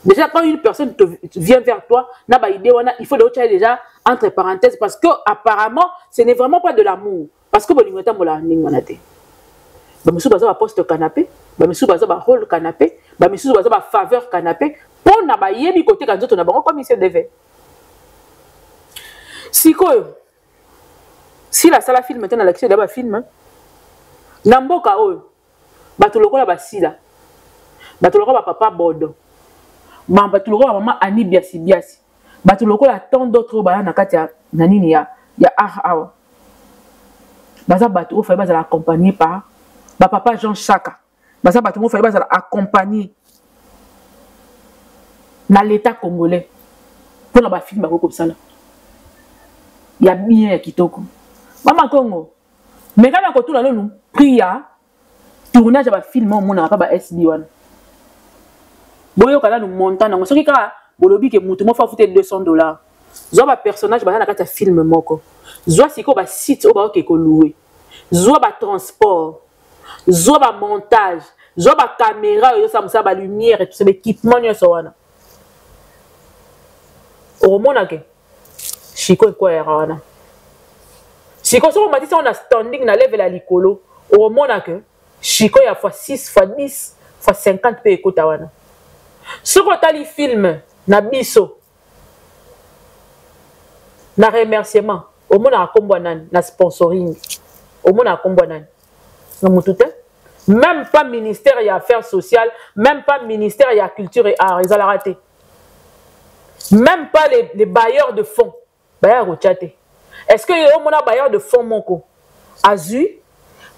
Déjà, quand une personne vient vers toi, il faut le déjà entre parenthèses parce que apparemment, ce n'est vraiment pas de l'amour. Parce que bon, monsieur baza poste canapé, monsieur baza rôle canapé, monsieur baza faveur canapé, pour na ba yebi côté quand on a bon comme il se devait. Si la salle film maintenant l'action d'aba film, namboka o, batuloko la basila, batuloko ba papa bodo. Batuloko maman Ani biasi biasi. Batuloko la tant d'autres baya na kati ya nanini ya awa. Baza batuloko fa baza accompagné par papa Jean Chaka. Baza batuloko fa baza accompagné na l'état congolais. Pour na ba film ba comme ça là. Ya bien ya kitoko. Mama Congo. Mais quand on tourne là nous priya tournage ba film on na pas ba SB1. Boyo kala nous montant na soki ka bolobi ke mutu mo fa fouter $200 zo ba personnage ba na kata film moko zo siko ba site o ba ke ko louer zo ba transport zo ba montage zo ba caméra yo ça ba lumière et tout ça équipement yo so wana o mona ke chiko ko era wana chiko so matisi on a standing na level à likolo o mona ke chiko ya fois 6 fois 10 fois 50 pe ekota wana. Ce qu'on a les films, na biso, na remerciement, au monde a combonan, na sponsoring, au monde a combonan. Même pas ministère et affaires sociales, même pas ministère et culture et art, ils ont raté. Même pas les bailleurs de fonds, bailleurs au chat. Est-ce que y a un bailleur de fonds moko? Azu,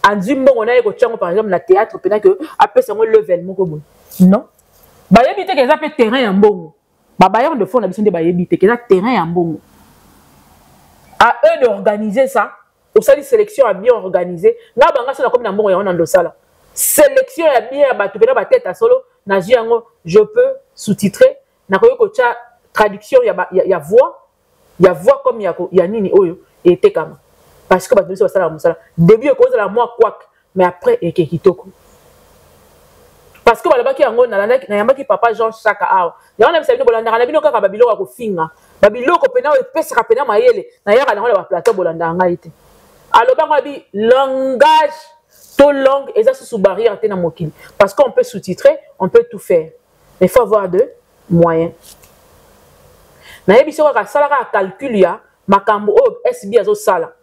on a eu par exemple na théâtre, pendant que après c'est un level moko. Non. Bayebite que ça fait terrain en bon. Bailleurs de fonds, on a besoin de bayebite que ça terrain en bon. À eux d'organiser ça. Au sein de sélection à bien organisé. Là, banga c'est comme dans bon et on en doit ça là. Sélection à bien battu na tête à solo. Na je peux sous-titrer. Na koyo kocha traduction y a voix comme y a nini oyo et était comme. Parce que battu ça là musala. Début cause la moi quoi mais après et kitoko. Parce que balabaki yango na yambaki papa Jean Chaka awa. Ya na bisabino bolanda na bino kaka babilo ko finga. Babilo ko pena o pesa pena mayele na yaka na ba plateau bolanda ngaite. Alors ba bi langage to langue et ça sous barrière na mokili parce qu'on peut sous-titrer, on peut tout faire. Mais il faut avoir de moyens. Na yebiso ka sala ka calcul ya makambo o SB azo sala.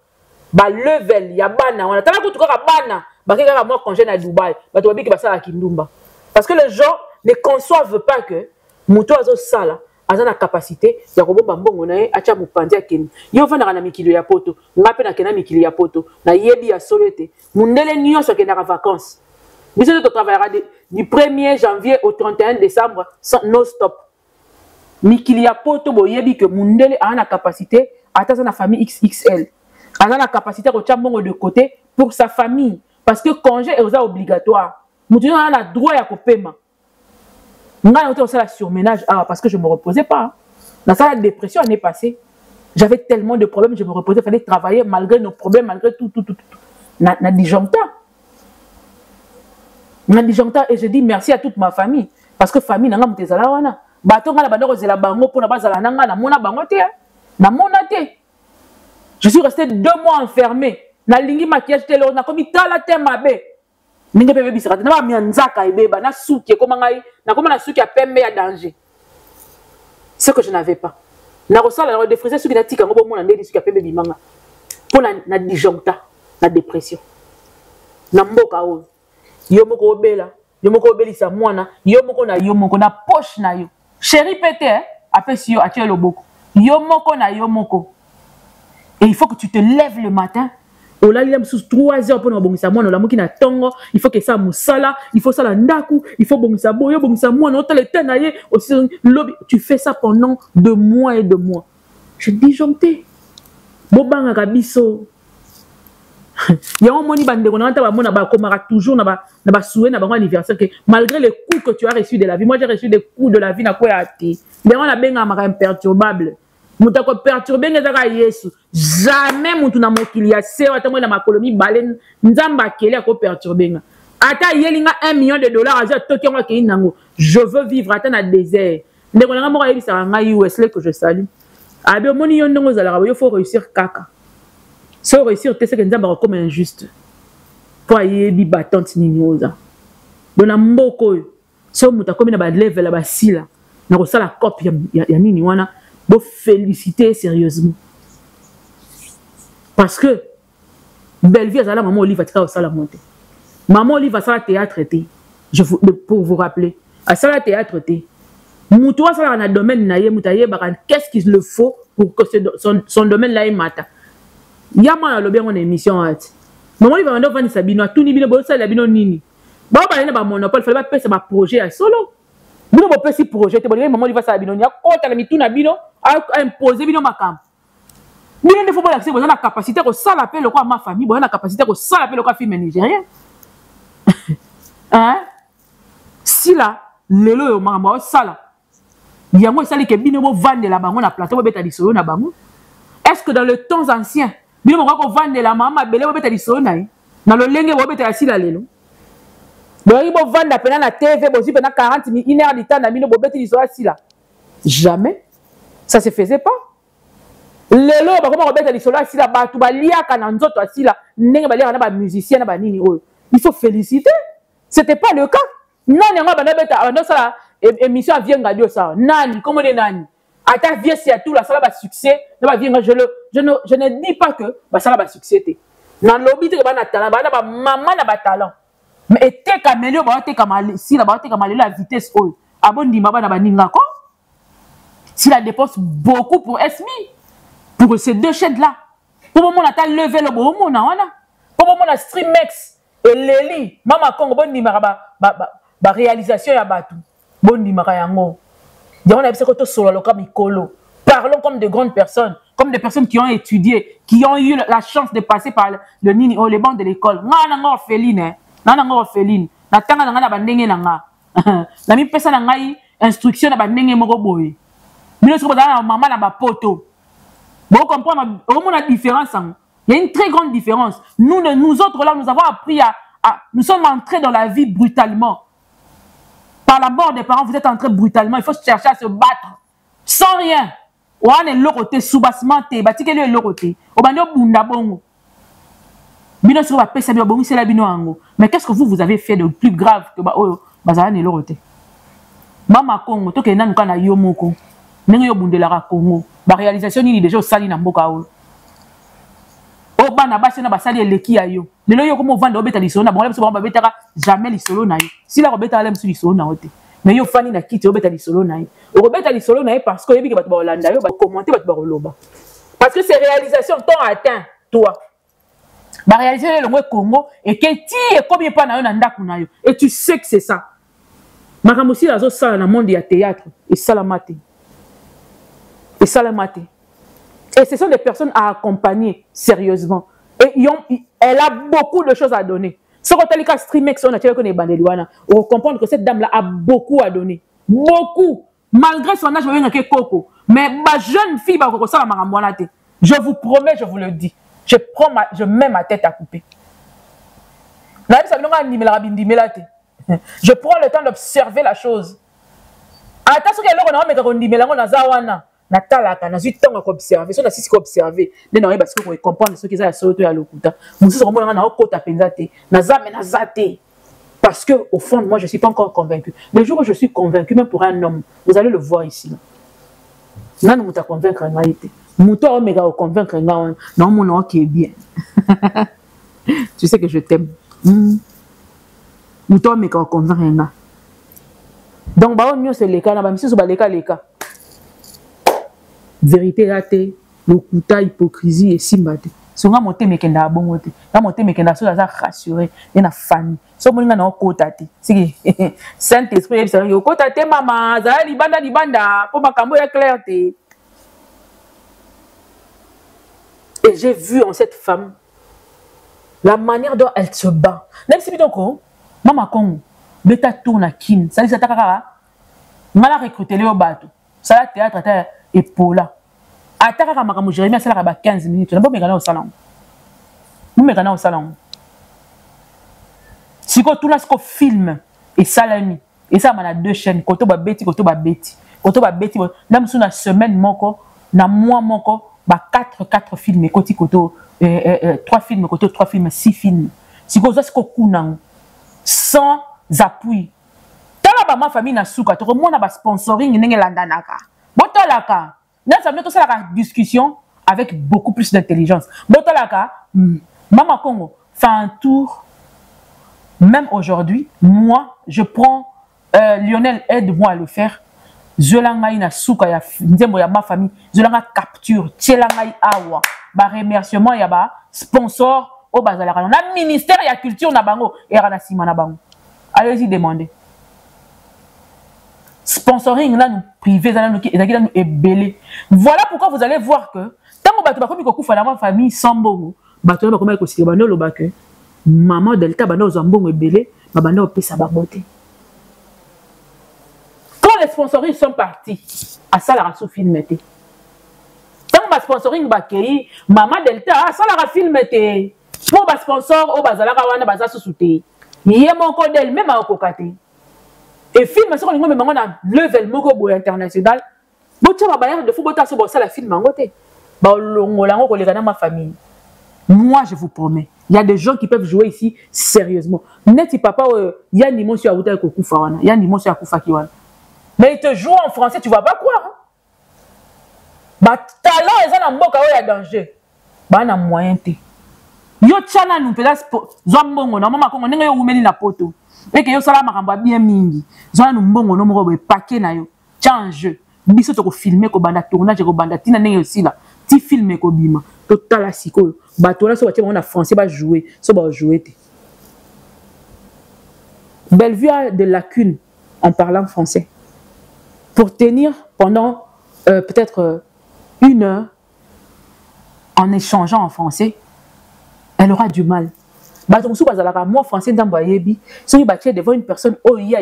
Ba level ya bana wana tala ko tuka bana ba kaka moi congé na Dubaï. Ba to babiki ba sala kindumba. Parce que les gens ne conçoivent pas que moto azo sala azana capacité ya kobomba mbongo na ye acha mopanzi akeni yo vanda na mikili ya poto ngape na kena mikili ya poto na yebi ya solete mundele nyonso akendaka vacances biso to travaillera du 1er janvier au 31 décembre sans no stop mikili ya poto boyebi que mundele a na capacité ata na famille XXL a na capacité ko tia mbongo de côté pour sa famille parce que congé est obligatoire mutu a na droit ya kopema. J'ai la surménage parce que je ne me reposais pas. Dans la dépression l'année passée, j'avais tellement de problèmes, je me reposais, il fallait travailler malgré nos problèmes, malgré tout. Na disjoncta. Et je dis merci à toute ma famille. Parce que famille, n'a pas de wana. Je suis resté 2 mois enfermé. Na lingi maquillage télé, on a commis tant la thème ma bé. Ninge bébé bisaka na ba mianzaka ebeba na souki comme ngai na comme na souki a pembe ya danger. Ce que je n'avais pas. Na rosala na défriser souki na tika ngobo mona ndeli souki a pembe bimanga. Pour na disjoncta, na dépression. Na mboka o. Yo moko obela, yo moko obelisa mwana, yo moko na poche na yo. Chéri pété apesi yo atie loboko. Yo moko. Et il faut que tu te lèves le matin. Oh là, il y a 3 heures pour nous bonisa moi, la mouki na tongo, il faut que ça moussala, il faut ça la ndaku, il faut bonisa boyo, bonisa moi, non, le tenaye, aussi lobby. Tu fais ça pendant 2 mois et 2 mois. Je disjonctais. Bobanga kabiso. Il y a un moni bande on entend mon ba komara toujours na ba souhait na ba anniversaire que malgré les coups que tu as reçus de la vie, moi j'ai reçu des coups de la vie na quoi ati. Mais on a benga maka imperturbable. Moutako perturbé ngezaka Yesu. Jamais moutou na mokili ya se wata mo na makolomi balen nzamba kele ko perturbé nga. Ata yelinga $1 million aza toki ngo ke nango. Je veux vivre ata na désert. Ndeko nga mo yebisa nga US que je salue. Abi omoni yo ndongo zala yo faut réussir kaka. So réussir te c'est que nzamba comme injuste. Pour yebi batante ni nyoza. Dona mboko yo. So moutako na ba level ba sila. Na ko sala copie ya nini wana. Vous féliciter sérieusement. Parce que Bellevue a la maman Olive a ça la montée. Maman Olive a ça la théâtre pour vous rappeler. À ça la théâtre Moutoua ça la domaine naïe moutaye baran qu'est-ce qu'il le faut pour que son domaine là est mata. Yama le bien en émission at. Maman Olive a vendre Sabino tout ni bino bo ça la bino nini. Ba ba na ba monopole fallait pas payer ba projet à solo. Bino bo pesi projet te maman Olive ça bino nya kota la mituna bino a imposer bino makam. Bino ne faut pas l'accès, vous avez la capacité de s'appeler le quoi ma famille, vous avez la capacité de s'appeler le quoi film nigérien. Hein? Si là, le lo mama sala. Yango sali ke bino bo vendre la bango na plateau bo beta disolo na bango. Est-ce que dans le temps ancien, bino mo ko vendre la mama belé bo beta disolo na na lo lenge bo beta sila lelo. Bo yi bo vendre pena na TV bo si pena 40 000 1 heure de temps na bino bo beta disolo sila. Jamais. Ça se faisait pas. Lelo ba comment robeta lisolo asila ba tu ba liaka na nzoto asila ndenge ba liaka na ba musicien na ba nini oyo. Il faut féliciter. C'était pas le cas. Non nga ba na beta ndo sala émission vient ngadio ça. Nani comment de nani. Ata vie c'est tout la sala ba succès na ba vient je ne dis pas que ba sala ba succès té. Na lobby te ba na talent ba na ba maman na ba talent. Mais était caméléo ba te kamali si la ba te kamali la vitesse oyo. Abondi maba na ba ninga ko. Si la dépense beaucoup pour SMI, pour ces 2 chaînes-là, pour le moment, on a levé le bon moment, pour le moment, on a Streamex et Leli, Mama Congo, bon numéro, réalisation ya batu, bon numéro yango. On a besoin de solo le comme Icolo. Parlons comme de grandes personnes, comme des personnes qui ont étudié, qui ont eu la chance de passer par le nini ou les bancs de l'école. Nana orpheline, nana orpheline, na tanga nana bandenge nanga. Na mi pesa nanga instruction na bandenge moko boy. Maman n'a pas poto. Vous comprenez, on a une différence. Il y a une très grande différence. Nous autres là, nous avons appris nous sommes entrés dans la vie brutalement. Par la mort des parents, vous êtes entrés brutalement. Il faut chercher à se battre. Sans rien. On est l'oroté, sous-bassement, bâtique le l'oroté. On va dire bunda bongo. Bino sur la paix, c'est la bino ango. Mais qu'est-ce que vous avez fait de plus grave que bazane l'oroté? Mama Congo, to ke nan kana yomoko. Nengo bundelara Congo. Ba réalisation ni déjà au sali na mboka o. O bana basi na basali eleki ya yo. Lelo yo komo vanda obeta lisolo na bon ba betaka jamais lisolo na yo. Si la obeta ala msu lisolo na ote. mais yo fani na kiti obeta li solo na ye obeta li solo na ye parce que yebi ke bato ba olanda yo ba commenter bato ba oloba parce que ces réalisations t'ont atteint toi ba réaliser le Congo et que ti e combien pas na yo na ndako na yo et tu sais que c'est ça makambo si azo sala na monde ya théâtre et salamate et salamate et ce sont des personnes à accompagner sérieusement et elle a beaucoup de choses à donner. Si on a les streamex, on a on comprend que cette dame-là a beaucoup à donner. Beaucoup. Malgré son âge, mais ma jeune fille, je vous promets, je vous le dis, je mets ma tête à couper. Je prends le temps d'observer la chose. Attention, natalaka na zuitonga ko observer so na sisi ko observer nena parce que ko comprendre ce qui est solo to ya lokuta mususu ko mona na okota penza te na zame na zate parce que au fond moi je suis pas encore convaincu le jour où je suis convaincu même pour un homme vous allez le voir ici là muta convaincre nga été muto o mega o convaincre nga non mon nom qui est bien tu sais que je t'aime muto o mega o convaincre nga donc ba on c'est les cas na ba misusu ba les cas vérité raté lokuta hypocrisie et simbate songa moté mekenda abongote na moté mekenda so za rassurer et na famille so moninga na okota te siki saint esprit ebisa yo okota te mama za libanda po makambo ya clair te et j'ai vu en cette femme la manière dont elle se bat même si bitoko mama Congo beta tourna kin ça dit ça takaka mala recruter le bato ça la théâtre ta et Paula. Ataka makambo Jérémie ça la 15 minutes. On va au salon. Nous me au salon. Si ko tout là ce qu'on filme et salami et ça on a deux chaînes koto ba beti là nous na semaine moko na mois moko ba 4 films koti koto 3 films koto 3 films 6 films. Si ko ça ce ko kunang sans appui. Tala ma famille na suka to mona ba sponsoring ndenge landanaka. Botolaka, nous avons la discussion avec beaucoup plus d'intelligence. Botolaka, Mama Congo fait un tour. Même aujourd'hui, moi, je prends Lionel, aide-moi à le faire. Je l'engaille na souka ya ma famille. Je l'engaille capture. Je l'engaille awa. Ba remerciement ya ba sponsor au bazalaka. On a ministère ya culture na bango et rana sima na bango. Allez-y demander. Sponsoring là nous privé là nous est belé. Voilà pourquoi vous allez voir que tant que bato bakomi ko kufa na ma famille sans bongo bato ba komi ko sika bano lo bake maman delta bano zambongo belé ba bano pesa ba beauté. Quand les sponsoring sont partis à ça la sous film était tant ba sponsoring ba kei maman delta ça la film était pour ba sponsor au bazalaka wana baza sous-souté yé mon codel même à kokate. Et film, c'est qu'on a level moko international. De football, ça la film en côté. Ma famille. Moi, je vous promets, il y a des gens qui peuvent jouer ici sérieusement. Net papa, il y a une émotion à Outa Koufana, il y a une émotion à Koufakiwan. Mais il te joue en français, tu vas pas croire. Bah, talent, ils ont un mot qui a danger. Bah, on a moyen. Yo tchana nous peut-être zombongo na mama Congo ndenge yo umeli na poto. Et que yo sala makambo bien mingi. Zona no mbongo no moko be paquet na yo. Change. Biso to ko filmer ko banda tournage ko banda tina ndenge aussi là. Ti filmer ko bima. Total siko. Bato là so batie on a français ba jouer, so ba jouer te. Bellevue a des lacunes en parlant français. Pour tenir pendant peut-être 1 heure en échangeant en français, elle aura du mal. Moi, français, si vous devant une personne, oh, il y a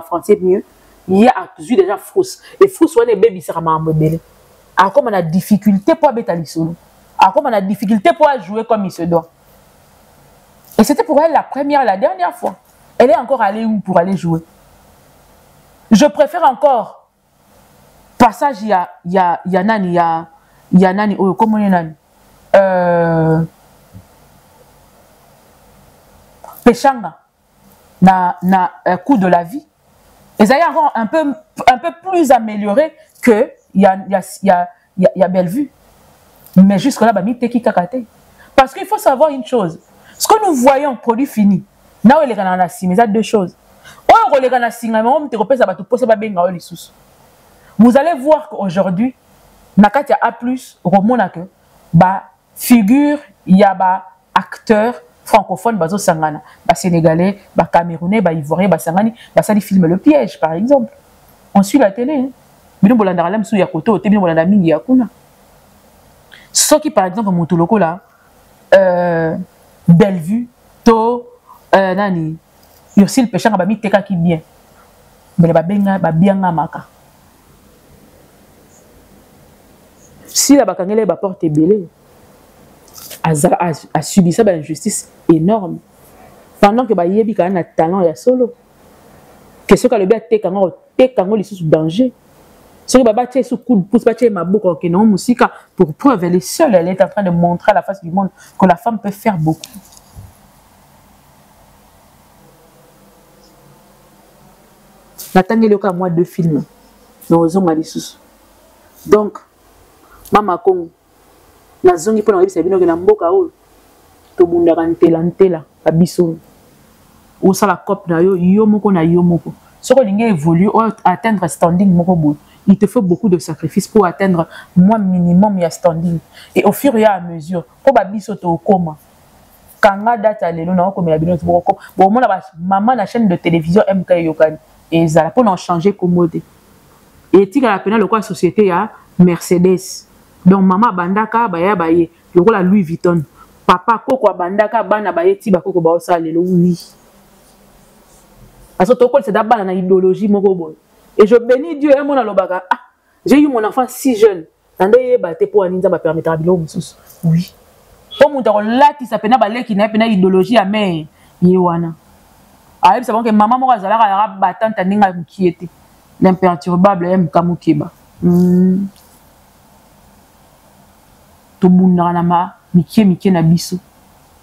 français mieux, il y a déjà fausse. Et fausse, on est baby, c'est vraiment un alors, comme on a difficulté pour habiter à solo, alors, comme on a difficulté pour jouer comme il se doit. Et c'était pour elle la dernière fois. Elle est encore allée où pour aller jouer? Je préfère encore passage, il y a Nani, oh, comment il y a Nani? Péchanga na coût de la vie. Et ça y a encore un peu plus amélioré que il y a Bellevue. Mais jusque là, parce qu'il faut savoir une chose. Ce que nous voyons, produit fini, là où il y a 2 choses. On regarde na singa, mais on te repose à bateau pour se babenga les sous. Vous allez voir qu'aujourd'hui, Nakati A+, Romona que, bah, figure, il y a bah, acteurs francophones, bah, sangana, bah, sénégalais, bah, camerounais, bah, ivoiriens, bah, sangani, bah, ça, ils filment Le Piège, par exemple. On suit la télé, hein. Mais nous, bolanda ralam sou yakoto, te bien bolanda mingi yakuna. Ce qui, par exemple, mon toloko là, Bellevue, to, nani, yosil péchant, bah, mi teka qui bien. Mais bah, benga, bah, bien maka. Si la bakangele ba porte belé, a subi ça, une injustice énorme. Pendant que ba yebi ka na talent ya solo. Que ce que le bien te kango les sous danger. Ce que baba tient sous coup de pouce, ba tient ma boucle que non musique pour preuve elle est seule, elle est en train de montrer à la face du monde que la femme peut faire beaucoup. Natangeli ka moi 2 films. Nous osons ma sous. Donc Mama Congo, na zongi pour nous bino que na mboka o to bunda ntela abiso ou ça la cop na yo moko na yo moko. Ce que l'ingé évolue ou atteindre standing moko bo, il te faut beaucoup de sacrifices pour atteindre moins minimum ya standing et au fur et à mesure pour babiso to koma kanga data lelo na ko mela bino to boko bon mona ba maman na chaîne de télévision MK Yokani et ça pour en changer commode et tika la pena le quoi société ya Mercedes. Donc maman bandaka baya baye lokola Louis Vuitton papa koko bandaka bana baye ti ba koko ba osalelo oui parce que toko c'est d'abord na idéologie moko bon et je bénis Dieu et mon alobaka ah j'ai eu mon enfant si jeune tandé ba te pour aninza ba permettre bilo mususu oui pour mon toko lati ça pena ba leki na pena idéologie ya mais yewana ah ça bon que maman moko azalaka ya batante ninga mkiete l'imperturbable M Kamukeba Tobunda na ma mikie na biso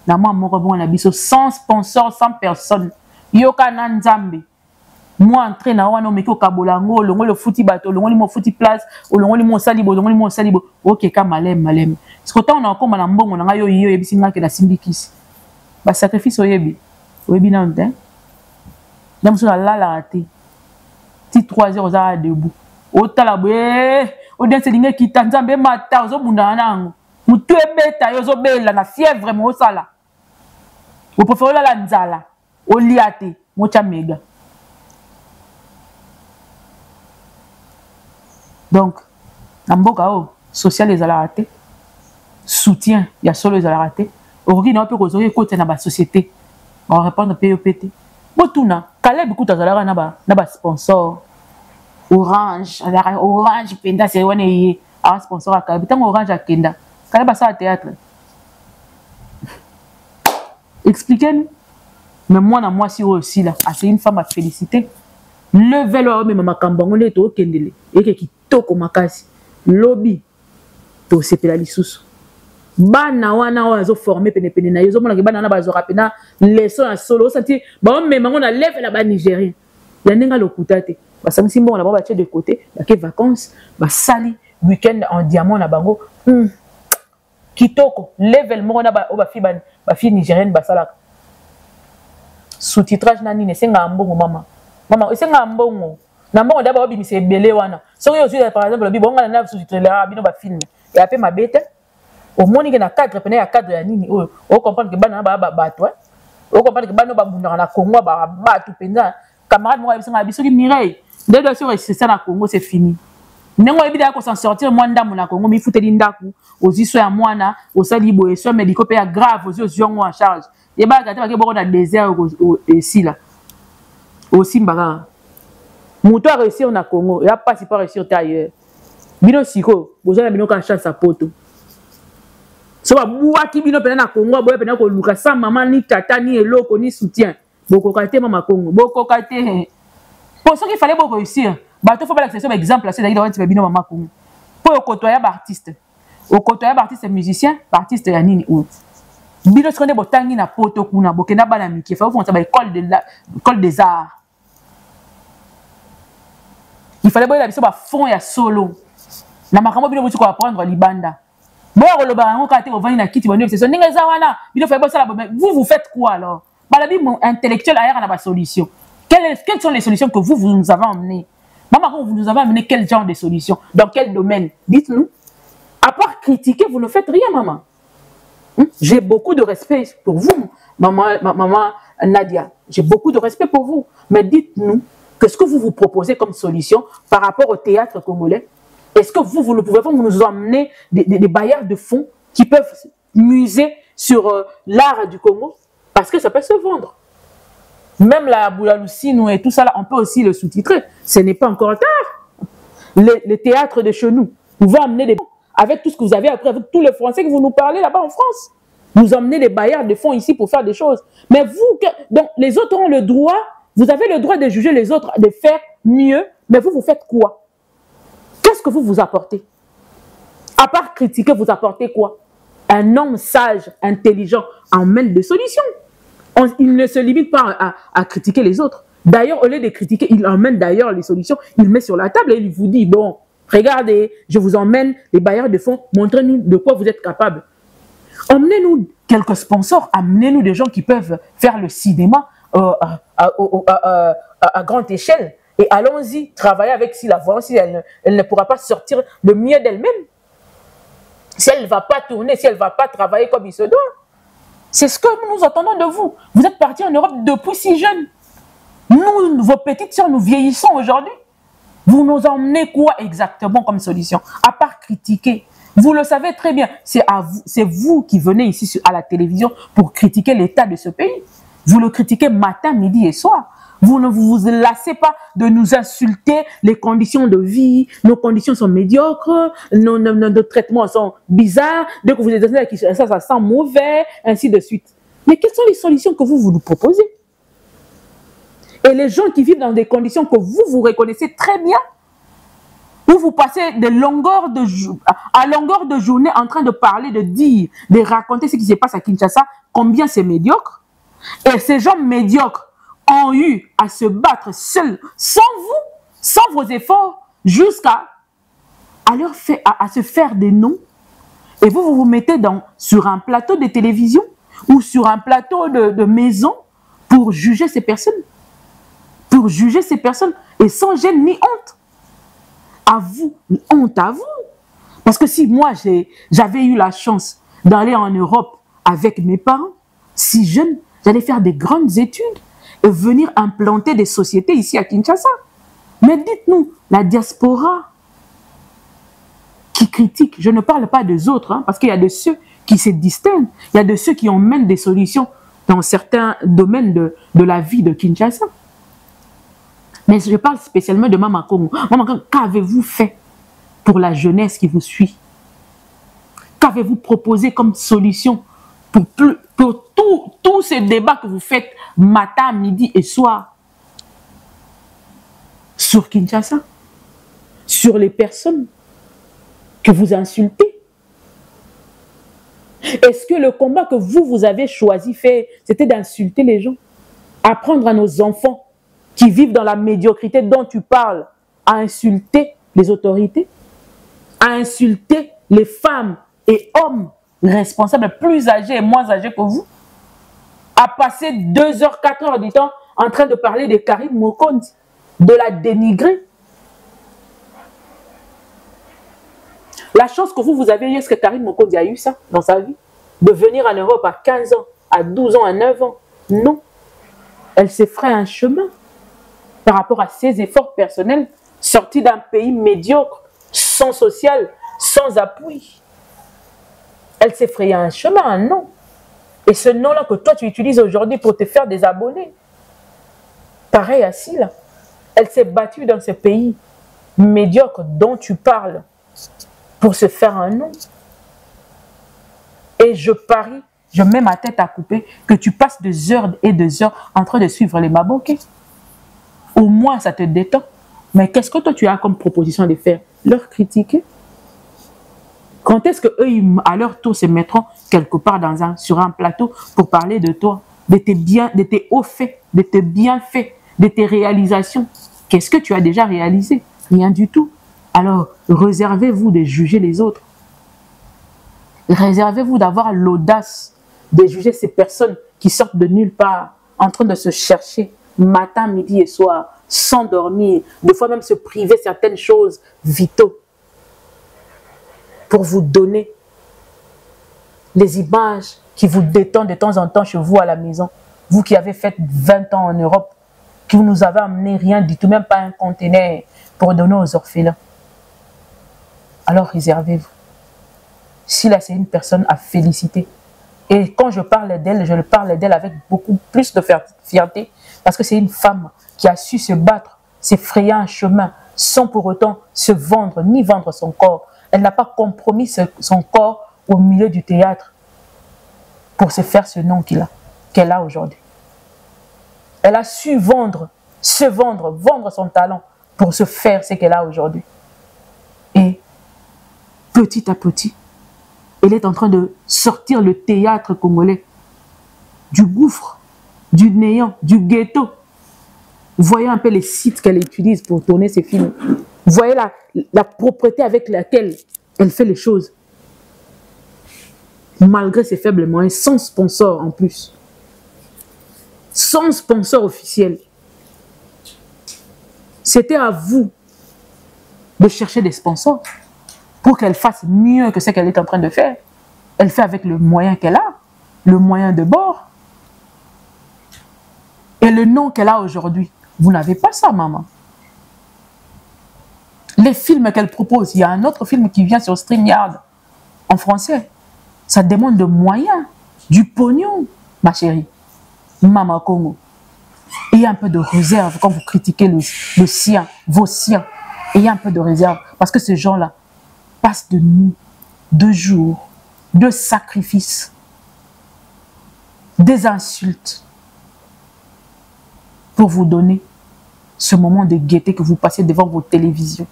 na moi moko bon na biso sans sponsor sans personne yoka na nzambe moi entré na wana meki okabolango longo le futi bato longo limo futi place longo limo salibo OK ka malem ce que on a encore na mbongo na yo yebisinga ke na simbikisi ba sacrifice oyebi na ndé na muso la raté ti 3h za debout otala boye odense linge kita nzambe mata ozobunda nango mutu ebeta yo zobela na fièvre mo sala o préfère la nzala o liate mo cha mega donc na mboka o social les ala raté soutien ya solo les ala raté origi na pe ko zoye côté na ba société on répondre POPT botuna Caleb kuta zala na ba sponsor Orange penda c'est one a sponsor à Caleb tant Orange à Kenda Caleb ça théâtre expliquez-nous mais moi si aussi là c'est une femme à féliciter level o même makambo ngole to kendele eke kitoko makasi lobby to sepela lisusu bana wana wazo former pene na yozo mona ke bana na bazo rapena leçon à solo senti ba même on a level là bas nigérien ya nenga lokutate ba sangisi mbongo na ba de côté ba ke vacances ba sali week-end en diamant na bango kitoko level mo na ba fi nigérienne ba sala sous-titrage nani ne senga mbongo mama senga mbongo na mbongo d'abord bimise belé wana so yo par exemple le bibonga na sous-titre là bino ba film et après ma bête au moni que na cadre pena ya cadre ya nini o comprendre que bana ba bato o comprendre que bana ba bunda na Congo ba bato penza camarade mo bisinga biso ki Mireille de doit c'est ça na Congo c'est fini nengo ebida ko s'en sortir moi ndamu na Congo mi futeli ndaku oziso ya mwana osali boye so médico pe ya grave oziongo en charge et ba ka te ba ke boko na désert ici là aussi mbaka moto a réussir na Congo et a pas si pas réussir ailleurs bino siko bozana bino ka chance à poto so ba buaki bino pena na Congo boye pena ko luka sa maman ni tata ni eloko ni soutien boko kate mama Congo boko kate pour ce qu'il fallait beaucoup réussir bato faut pas l'accession exemple c'est d'ailleurs un bino mama Congo pour côtoyer artiste au côtoyer artiste musicien artiste ya nini ou bino ce qu'on est botangi na poto kuna bokena bana miki faut foncer ba école des arts il fallait boye la biso ba fond ya solo na makambo bino botiko apprendre libanda bon loba ngo kate ko vani na kiti bano c'est ninga za wana bino fallait boye ça vous faites quoi alors balabi intellectuel aya na ba solution Quelles sont les solutions que vous nous avez emmenées? Maman, vous nous avez amené quel genre de solutions? Dans quel domaine? Dites-nous. À part critiquer, vous ne faites rien, maman. J'ai beaucoup de respect pour vous, maman Nadia. J'ai beaucoup de respect pour vous. Mais dites-nous, qu'est-ce que vous proposez comme solution par rapport au théâtre congolais? Est-ce que vous ne pouvez pas nous emmener des bailleurs de fonds qui peuvent muser sur l'art du Congo? Parce que ça peut se vendre. Même la Boulaloussine et tout ça, là, on peut aussi le sous-titrer. Ce n'est pas encore tard. Les théâtres de chez nous, vous pouvez amener des... Avec tout ce que vous avez appris, avec tous les Français que vous nous parlez là-bas en France. Vous emmenez des bailleurs de fonds ici pour faire des choses. Mais vous, donc les autres ont le droit, vous avez le droit de juger les autres, de faire mieux, mais vous faites quoi? Qu'est-ce que vous apportez? À part critiquer, vous apportez quoi? Un homme sage, intelligent, emmène des solutions. Il ne se limite pas à critiquer les autres. D'ailleurs, au lieu de critiquer, il emmène d'ailleurs les solutions, il met sur la table et il vous dit, bon, regardez, je vous emmène les bailleurs de fonds, montrez-nous de quoi vous êtes capable. Emmenez-nous quelques sponsors, amenez-nous des gens qui peuvent faire le cinéma à grande échelle. Et allons-y, travailler avec si la voix, si elle ne pourra pas sortir le mieux d'elle-même. Si elle ne va pas tourner, si elle ne va pas travailler comme il se doit. C'est ce que nous attendons de vous. Vous êtes partis en Europe depuis si jeune. Nous, vos petites sœurs, nous vieillissons aujourd'hui. Vous nous emmenez quoi exactement comme solution? À part critiquer. Vous le savez très bien, c'est vous qui venez ici à la télévision pour critiquer l'état de ce pays. Vous le critiquez matin, midi et soir. Vous ne vous lassez pas de nous insulter les conditions de vie, nos conditions sont médiocres, nos traitements sont bizarres, dès que vous êtes dans ça sent mauvais, ainsi de suite. Mais quelles sont les solutions que vous nous proposez? Et les gens qui vivent dans des conditions que vous reconnaissez très bien, où vous passez à longueur de journée en train de parler, de dire, de raconter ce qui se passe à Kinshasa, combien c'est médiocre. Et ces gens médiocres ont eu à se battre seuls, sans vous, sans vos efforts, jusqu'à se faire des noms. Et vous vous mettez sur un plateau de télévision ou sur un plateau de maison pour juger ces personnes. Pour juger ces personnes et sans gêne ni honte. À vous, honte à vous. Parce que si moi j'avais eu la chance d'aller en Europe avec mes parents, si jeune, j'allais faire des grandes études et venir implanter des sociétés ici à Kinshasa. Mais dites-nous, la diaspora qui critique, je ne parle pas des autres, hein, parce qu'il y a de ceux qui se distinguent, il y a de ceux qui emmènent des solutions dans certains domaines de la vie de Kinshasa. Mais je parle spécialement de Mama Congo. Mama Congo, qu'avez-vous fait pour la jeunesse qui vous suit? Qu'avez-vous proposé comme solution pour tous ces débats que vous faites matin, midi et soir sur Kinshasa? Sur les personnes que vous insultez? Est-ce que le combat que vous avez choisi faire, c'était d'insulter les gens? Apprendre à nos enfants qui vivent dans la médiocrité dont tu parles, à insulter les autorités, à insulter les femmes et hommes responsables plus âgés et moins âgés que vous, à passer 2 heures, 4 heures du temps en train de parler de Karim Mokondi, de la dénigrer. La chance que vous avez eue, est-ce que Karim Mokondi a eu ça dans sa vie? De venir en Europe à 15 ans, à 12 ans, à 9 ans? Non. Elle s'est frayé un chemin par rapport à ses efforts personnels, sortis d'un pays médiocre, sans social, sans appui. Elle s'est frayé un chemin, un nom. Et ce nom-là que toi tu utilises aujourd'hui pour te faire des abonnés, pareil à Sila, elle s'est battue dans ce pays médiocre dont tu parles pour se faire un nom. Et je parie, je mets ma tête à couper, que tu passes 2 heures et 2 heures en train de suivre les Maboké. Au moins, ça te détend. Mais qu'est-ce que toi, tu as comme proposition de faire? Leur critiquer? Quand est-ce qu'eux, à leur tour, se mettront quelque part sur un plateau pour parler de toi, de tes hauts faits, de tes bienfaits, de tes réalisations? Qu'est-ce que tu as déjà réalisé? Rien du tout. Alors, réservez-vous de juger les autres. Réservez-vous d'avoir l'audace de juger ces personnes qui sortent de nulle part, en train de se chercher, matin, midi et soir, sans dormir, des fois même se priver certaines choses vitaux pour vous donner les images qui vous détendent de temps en temps chez vous à la maison. Vous qui avez fait 20 ans en Europe, qui vous nous avez amené rien du tout, même pas un conteneur pour donner aux orphelins. Alors réservez-vous. Si là c'est une personne à féliciter. Et quand je parle d'elle, je parle d'elle avec beaucoup plus de fierté, parce que c'est une femme qui a su se battre, s'effrayer un chemin, sans pour autant se vendre, ni vendre son corps. Elle n'a pas compromis son corps au milieu du théâtre pour se faire ce nom qu'elle a aujourd'hui. Elle a su vendre, vendre son talent pour se faire ce qu'elle a aujourd'hui. Et petit à petit, elle est en train de sortir le théâtre congolais du gouffre, du néant, du ghetto. Voyez un peu les sites qu'elle utilise pour tourner ses films. Voyez la propreté avec laquelle elle fait les choses. Malgré ses faibles moyens, sans sponsor en plus. Sans sponsor officiel. C'était à vous de chercher des sponsors pour qu'elle fasse mieux que ce qu'elle est en train de faire. Elle fait avec le moyen qu'elle a, le moyen de bord. Et le nom qu'elle a aujourd'hui. Vous n'avez pas ça, maman. Les films qu'elle propose, il y a un autre film qui vient sur StreamYard en français. Ça demande de moyens, du pognon, ma chérie. Maman Congo. Ayez un peu de réserve quand vous critiquez le sien, vos siens. Ayez un peu de réserve. Parce que ces gens-là passent de nuit, de jours, de sacrifices, des insultes pour vous donner ce moment de gaieté que vous passez devant vos télévisions.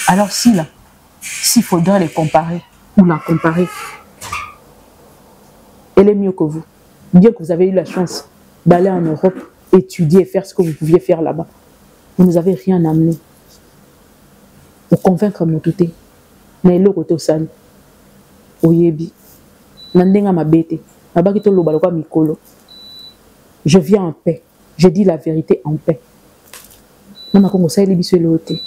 Alors s'il faudrait les comparer ou la comparer, elle est mieux que vous. Bien que vous avez eu la chance d'aller en Europe, étudier et faire ce que vous pouviez faire là-bas. Vous nous avez rien amené. Pour convaincre mon touté. Mais le côté au sali. Oyebi. Nandenga mabete. Abakito lobalokwa mikolo. Je viens en paix. Je dis la vérité en paix. Nana Congo sa ele biso elote.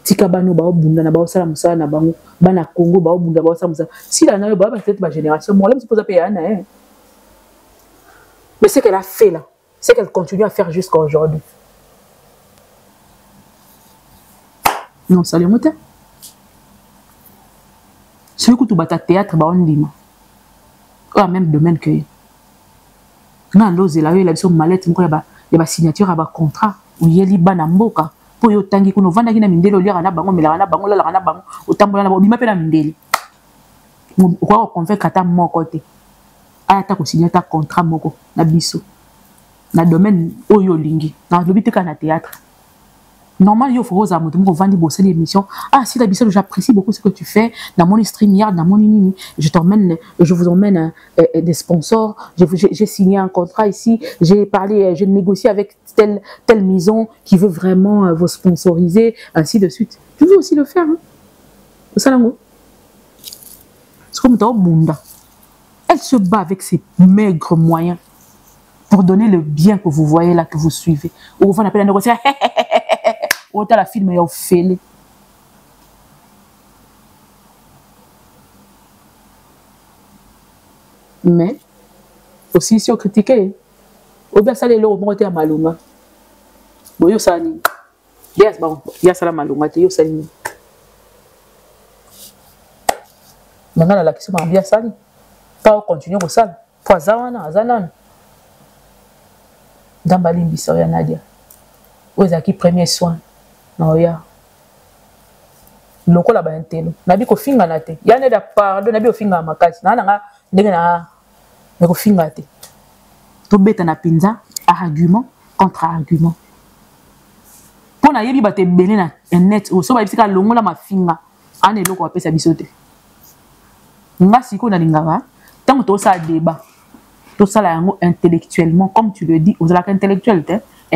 Tika bano ba obunda na ba osala musala na bango. Bana Congo ba obunda ba osala musala. Si la na yo ba peut-être ma génération, moi là me pose à payer ana hein. Mais ce qu'elle a fait là, c'est qu'elle continue à faire jusqu'à aujourd'hui. Non, ça les monte. Celui qui bat théâtre, bah on dit moi. Ah, même domaine que. Non, l'ose là, il a besoin de mallette, il y a signature à contrat. Où il y a des banamboka. Pour y tangi kuno vanda kina mindelo lira na bango melana bango la na bango otambola na bima pe na mindeli. Kwa convaincre ata moko te. Ata ko signer ta contrat moko na biso. Na domaine oyo lingi. Na lobite ka na théâtre. Normal, il faut que vous vendiez bosser l'émission. Ah, si la biseau, j'apprécie beaucoup ce que tu fais. Dans mon StreamYard, dans mon nini, je vous emmène des sponsors. J'ai signé un contrat ici. J'ai parlé, j'ai négocié avec telle maison qui veut vraiment vous sponsoriser, ainsi de suite. Je veux aussi le faire. Hein. C'est comme dans le monde. Elle se bat avec ses maigres moyens pour donner le bien que vous voyez là, que vous suivez. Ou vous appelez la négociation. Autant la film est offert. Mais aussi si on critique, on va saler le monter à malunga. Bon yo sani. Yes bon, ya sala malunga te yo sani. Maintenant la question bien sali. Pas continuer au sale. Poisawana azanan. Dans balimbi soya Nadia. Aux acquis premier soin. Non, ya. Loko la ba ntelo. Nabi ko finga na te. Ya ne da pardon nabi o finga makati. Na nga ndenge na me ko finga te. To beta na pinza argument contre argument. Pona yebi ba te bene na net o so ba bisika longola ma finga. Ane loko apesa bisote. Nga siko na lingava. Tant to sa débat. To ça la yango intellectuellement comme tu le dis, aux la intellectuel te.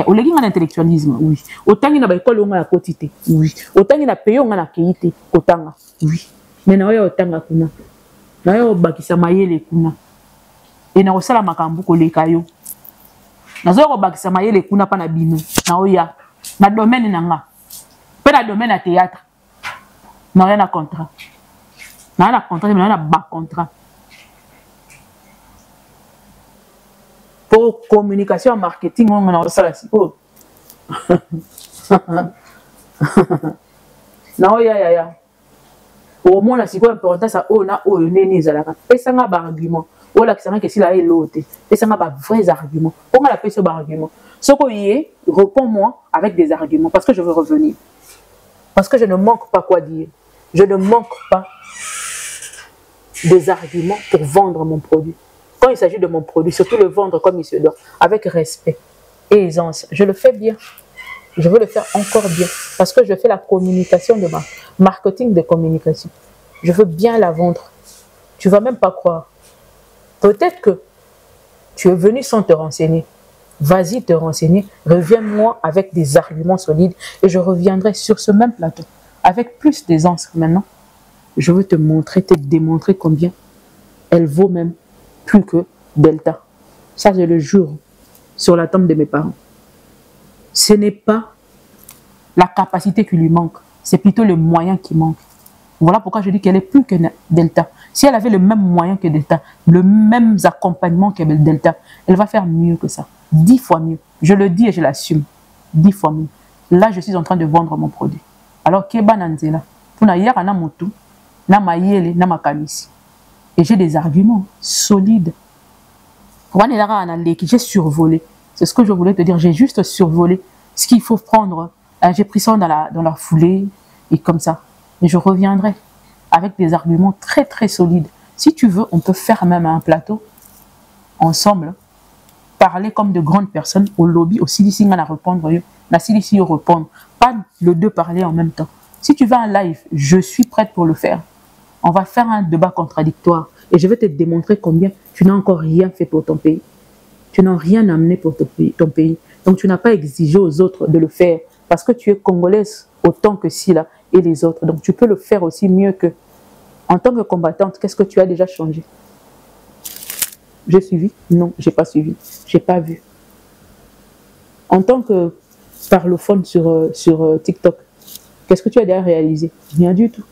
Au lieu d'un intellectualisme, oui. Autant il y a école on a la quotité, oui. Autant il y a pays on a la qualité, autant, oui. Mais non, il y a autant la kuna. Là, il y a bakisa maye les kuna. Et na osala makambu koleka yo. Nazo ko bakisa mayele kuna pa na bino. Na oya. Na domaine nanga. Pe na domaine na théâtre. Na rien à contrat. Na na contrat, na na bas contrat. Pour communication marketing on na osala siko. Na oya ya. Au moins la siko importance à o na o neni zalaka. Pesa nga ba argument. O la kisanga que si la elote. Pesa nga ba vrais arguments. On a la pesa ba argument. Ce qu'on y est, réponds-moi avec des arguments parce que je veux revenir. Parce que je ne manque pas quoi dire. Je ne manque pas des arguments pour vendre mon produit. Quand il s'agit de mon produit, surtout le vendre comme il se doit, avec respect et aisance. Je le fais bien. Je veux le faire encore bien. Parce que je fais la communication de ma marketing de communication. Je veux bien la vendre. Tu ne vas même pas croire. Peut-être que tu es venu sans te renseigner. Vas-y te renseigner. Reviens-moi avec des arguments solides et je reviendrai sur ce même plateau. Avec plus d'aisance maintenant. Je veux te montrer, te démontrer combien elle vaut même plus que Delta. Ça, je le jure sur la tombe de mes parents. Ce n'est pas la capacité qui lui manque, c'est plutôt le moyen qui manque. Voilà pourquoi je dis qu'elle est plus que Delta. Si elle avait le même moyen que Delta, le même accompagnement que Delta, elle va faire mieux que ça. 10 fois mieux. Je le dis et je l'assume. 10 fois mieux. Là, je suis en train de vendre mon produit. Alors, Keba Nanzela, pour na yara na motu, na mayele, na makamisi. Et j'ai des arguments solides. J'ai survolé. C'est ce que je voulais te dire. J'ai juste survolé ce qu'il faut prendre. J'ai pris ça dans la foulée et comme ça. Et je reviendrai avec des arguments très très solides. Si tu veux, on peut faire même un plateau ensemble, parler comme de grandes personnes au lobby, au Silici, à répondre, la Silici répondre. Pas le deux parler en même temps. Si tu veux un live, je suis prête pour le faire. On va faire un débat contradictoire et je vais te démontrer combien tu n'as encore rien fait pour ton pays. Tu n'as rien amené pour ton pays. Donc tu n'as pas exigé aux autres de le faire parce que tu es congolaise autant que Sila et les autres. Donc tu peux le faire aussi mieux que. En tant que combattante, qu'est-ce que tu as déjà changé? J'ai suivi? Non, je n'ai pas suivi. Je n'ai pas vu. En tant que parlophone sur TikTok, qu'est-ce que tu as déjà réalisé? Rien du tout.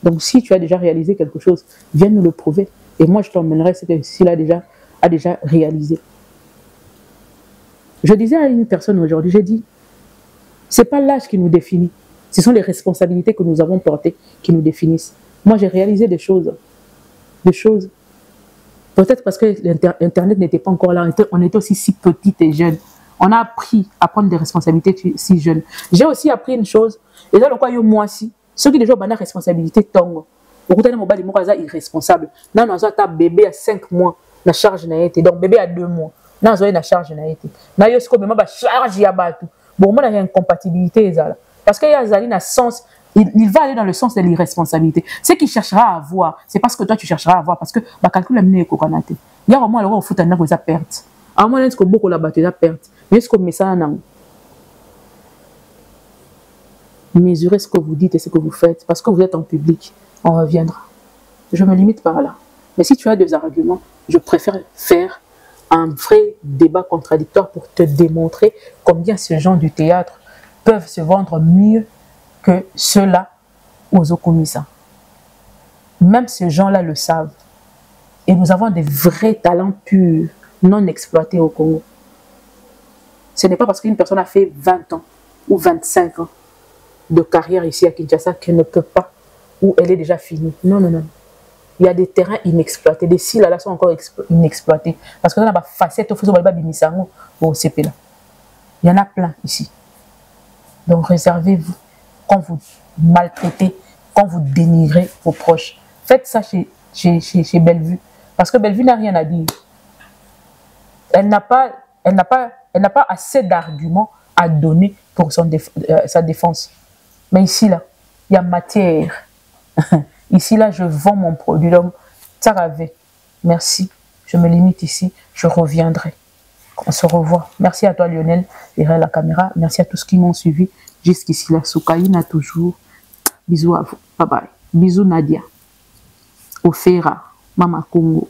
Donc si tu as déjà réalisé quelque chose, viens nous le prouver. Et moi je t'emmènerai ce que Sila a déjà réalisé. Je disais à une personne aujourd'hui, j'ai dit, ce n'est pas l'âge qui nous définit, ce sont les responsabilités que nous avons portées qui nous définissent. Moi, j'ai réalisé des choses. Peut-être parce que l'Internet n'était pas encore là, on était aussi si petite et jeune. On a appris à prendre des responsabilités si jeunes. J'ai aussi appris une chose, et là, moi aussi, ceux qui déjà ont des responsabilités, tongo. Beaucoup de gens sont irresponsables. Là, nous avons un bébé à 5 mois, la charge n'a été. Donc, bébé à 2 mois. Là, nous avons une charge n'a été. Là, nous avons une charge à battre. Bon, moi, il y a une compatibilité. Parce qu'il y a un sens, il va aller dans le sens de l'irresponsabilité. Ce qu'il cherchera à avoir, c'est parce que toi, tu chercheras à avoir. Parce que, bah, calcul a mené coconate. Il y a vraiment le au foot, il y a perte. À un moment, il y a beaucoup la battu, il y a perte. Mais ce qu'on met ça en mesurez ce que vous dites et ce que vous faites. Parce que vous êtes en public. On reviendra. Je me limite par là. Mais si tu as des arguments, je préfère faire un vrai débat contradictoire pour te démontrer combien ces gens du théâtre peuvent se vendre mieux que ceux-là aux Okomisa. Même ces gens-là le savent. Et nous avons des vrais talents purs, non exploités au Congo. Ce n'est pas parce qu'une personne a fait 20 ans ou 25 ans de carrière ici à Kinshasa qu'elle ne peut pas, ou elle est déjà finie. Non, non, non. Il y a des terrains inexploités. Des sites là sont encore inexploités. Parce que dans la facette, il y en a plein ici. Donc réservez-vous. Quand vous maltraitez, quand vous dénigrez vos proches, faites ça chez Bellevue. Parce que Bellevue n'a rien à dire. Elle n'a pas assez d'arguments à donner pour sa défense. Mais ici, là, il y a matière. Ici, là, je vends mon produit. Donc, Taravé, merci. Je me limite ici. Je reviendrai. On se revoit. Merci à toi, Lionel, derrière la caméra. Merci à tous qui m'ont suivi jusqu'ici. La Soukaïna toujours. Bisous à vous. Bye bye. Bisous, Nadia. Ofera. Mama Congo.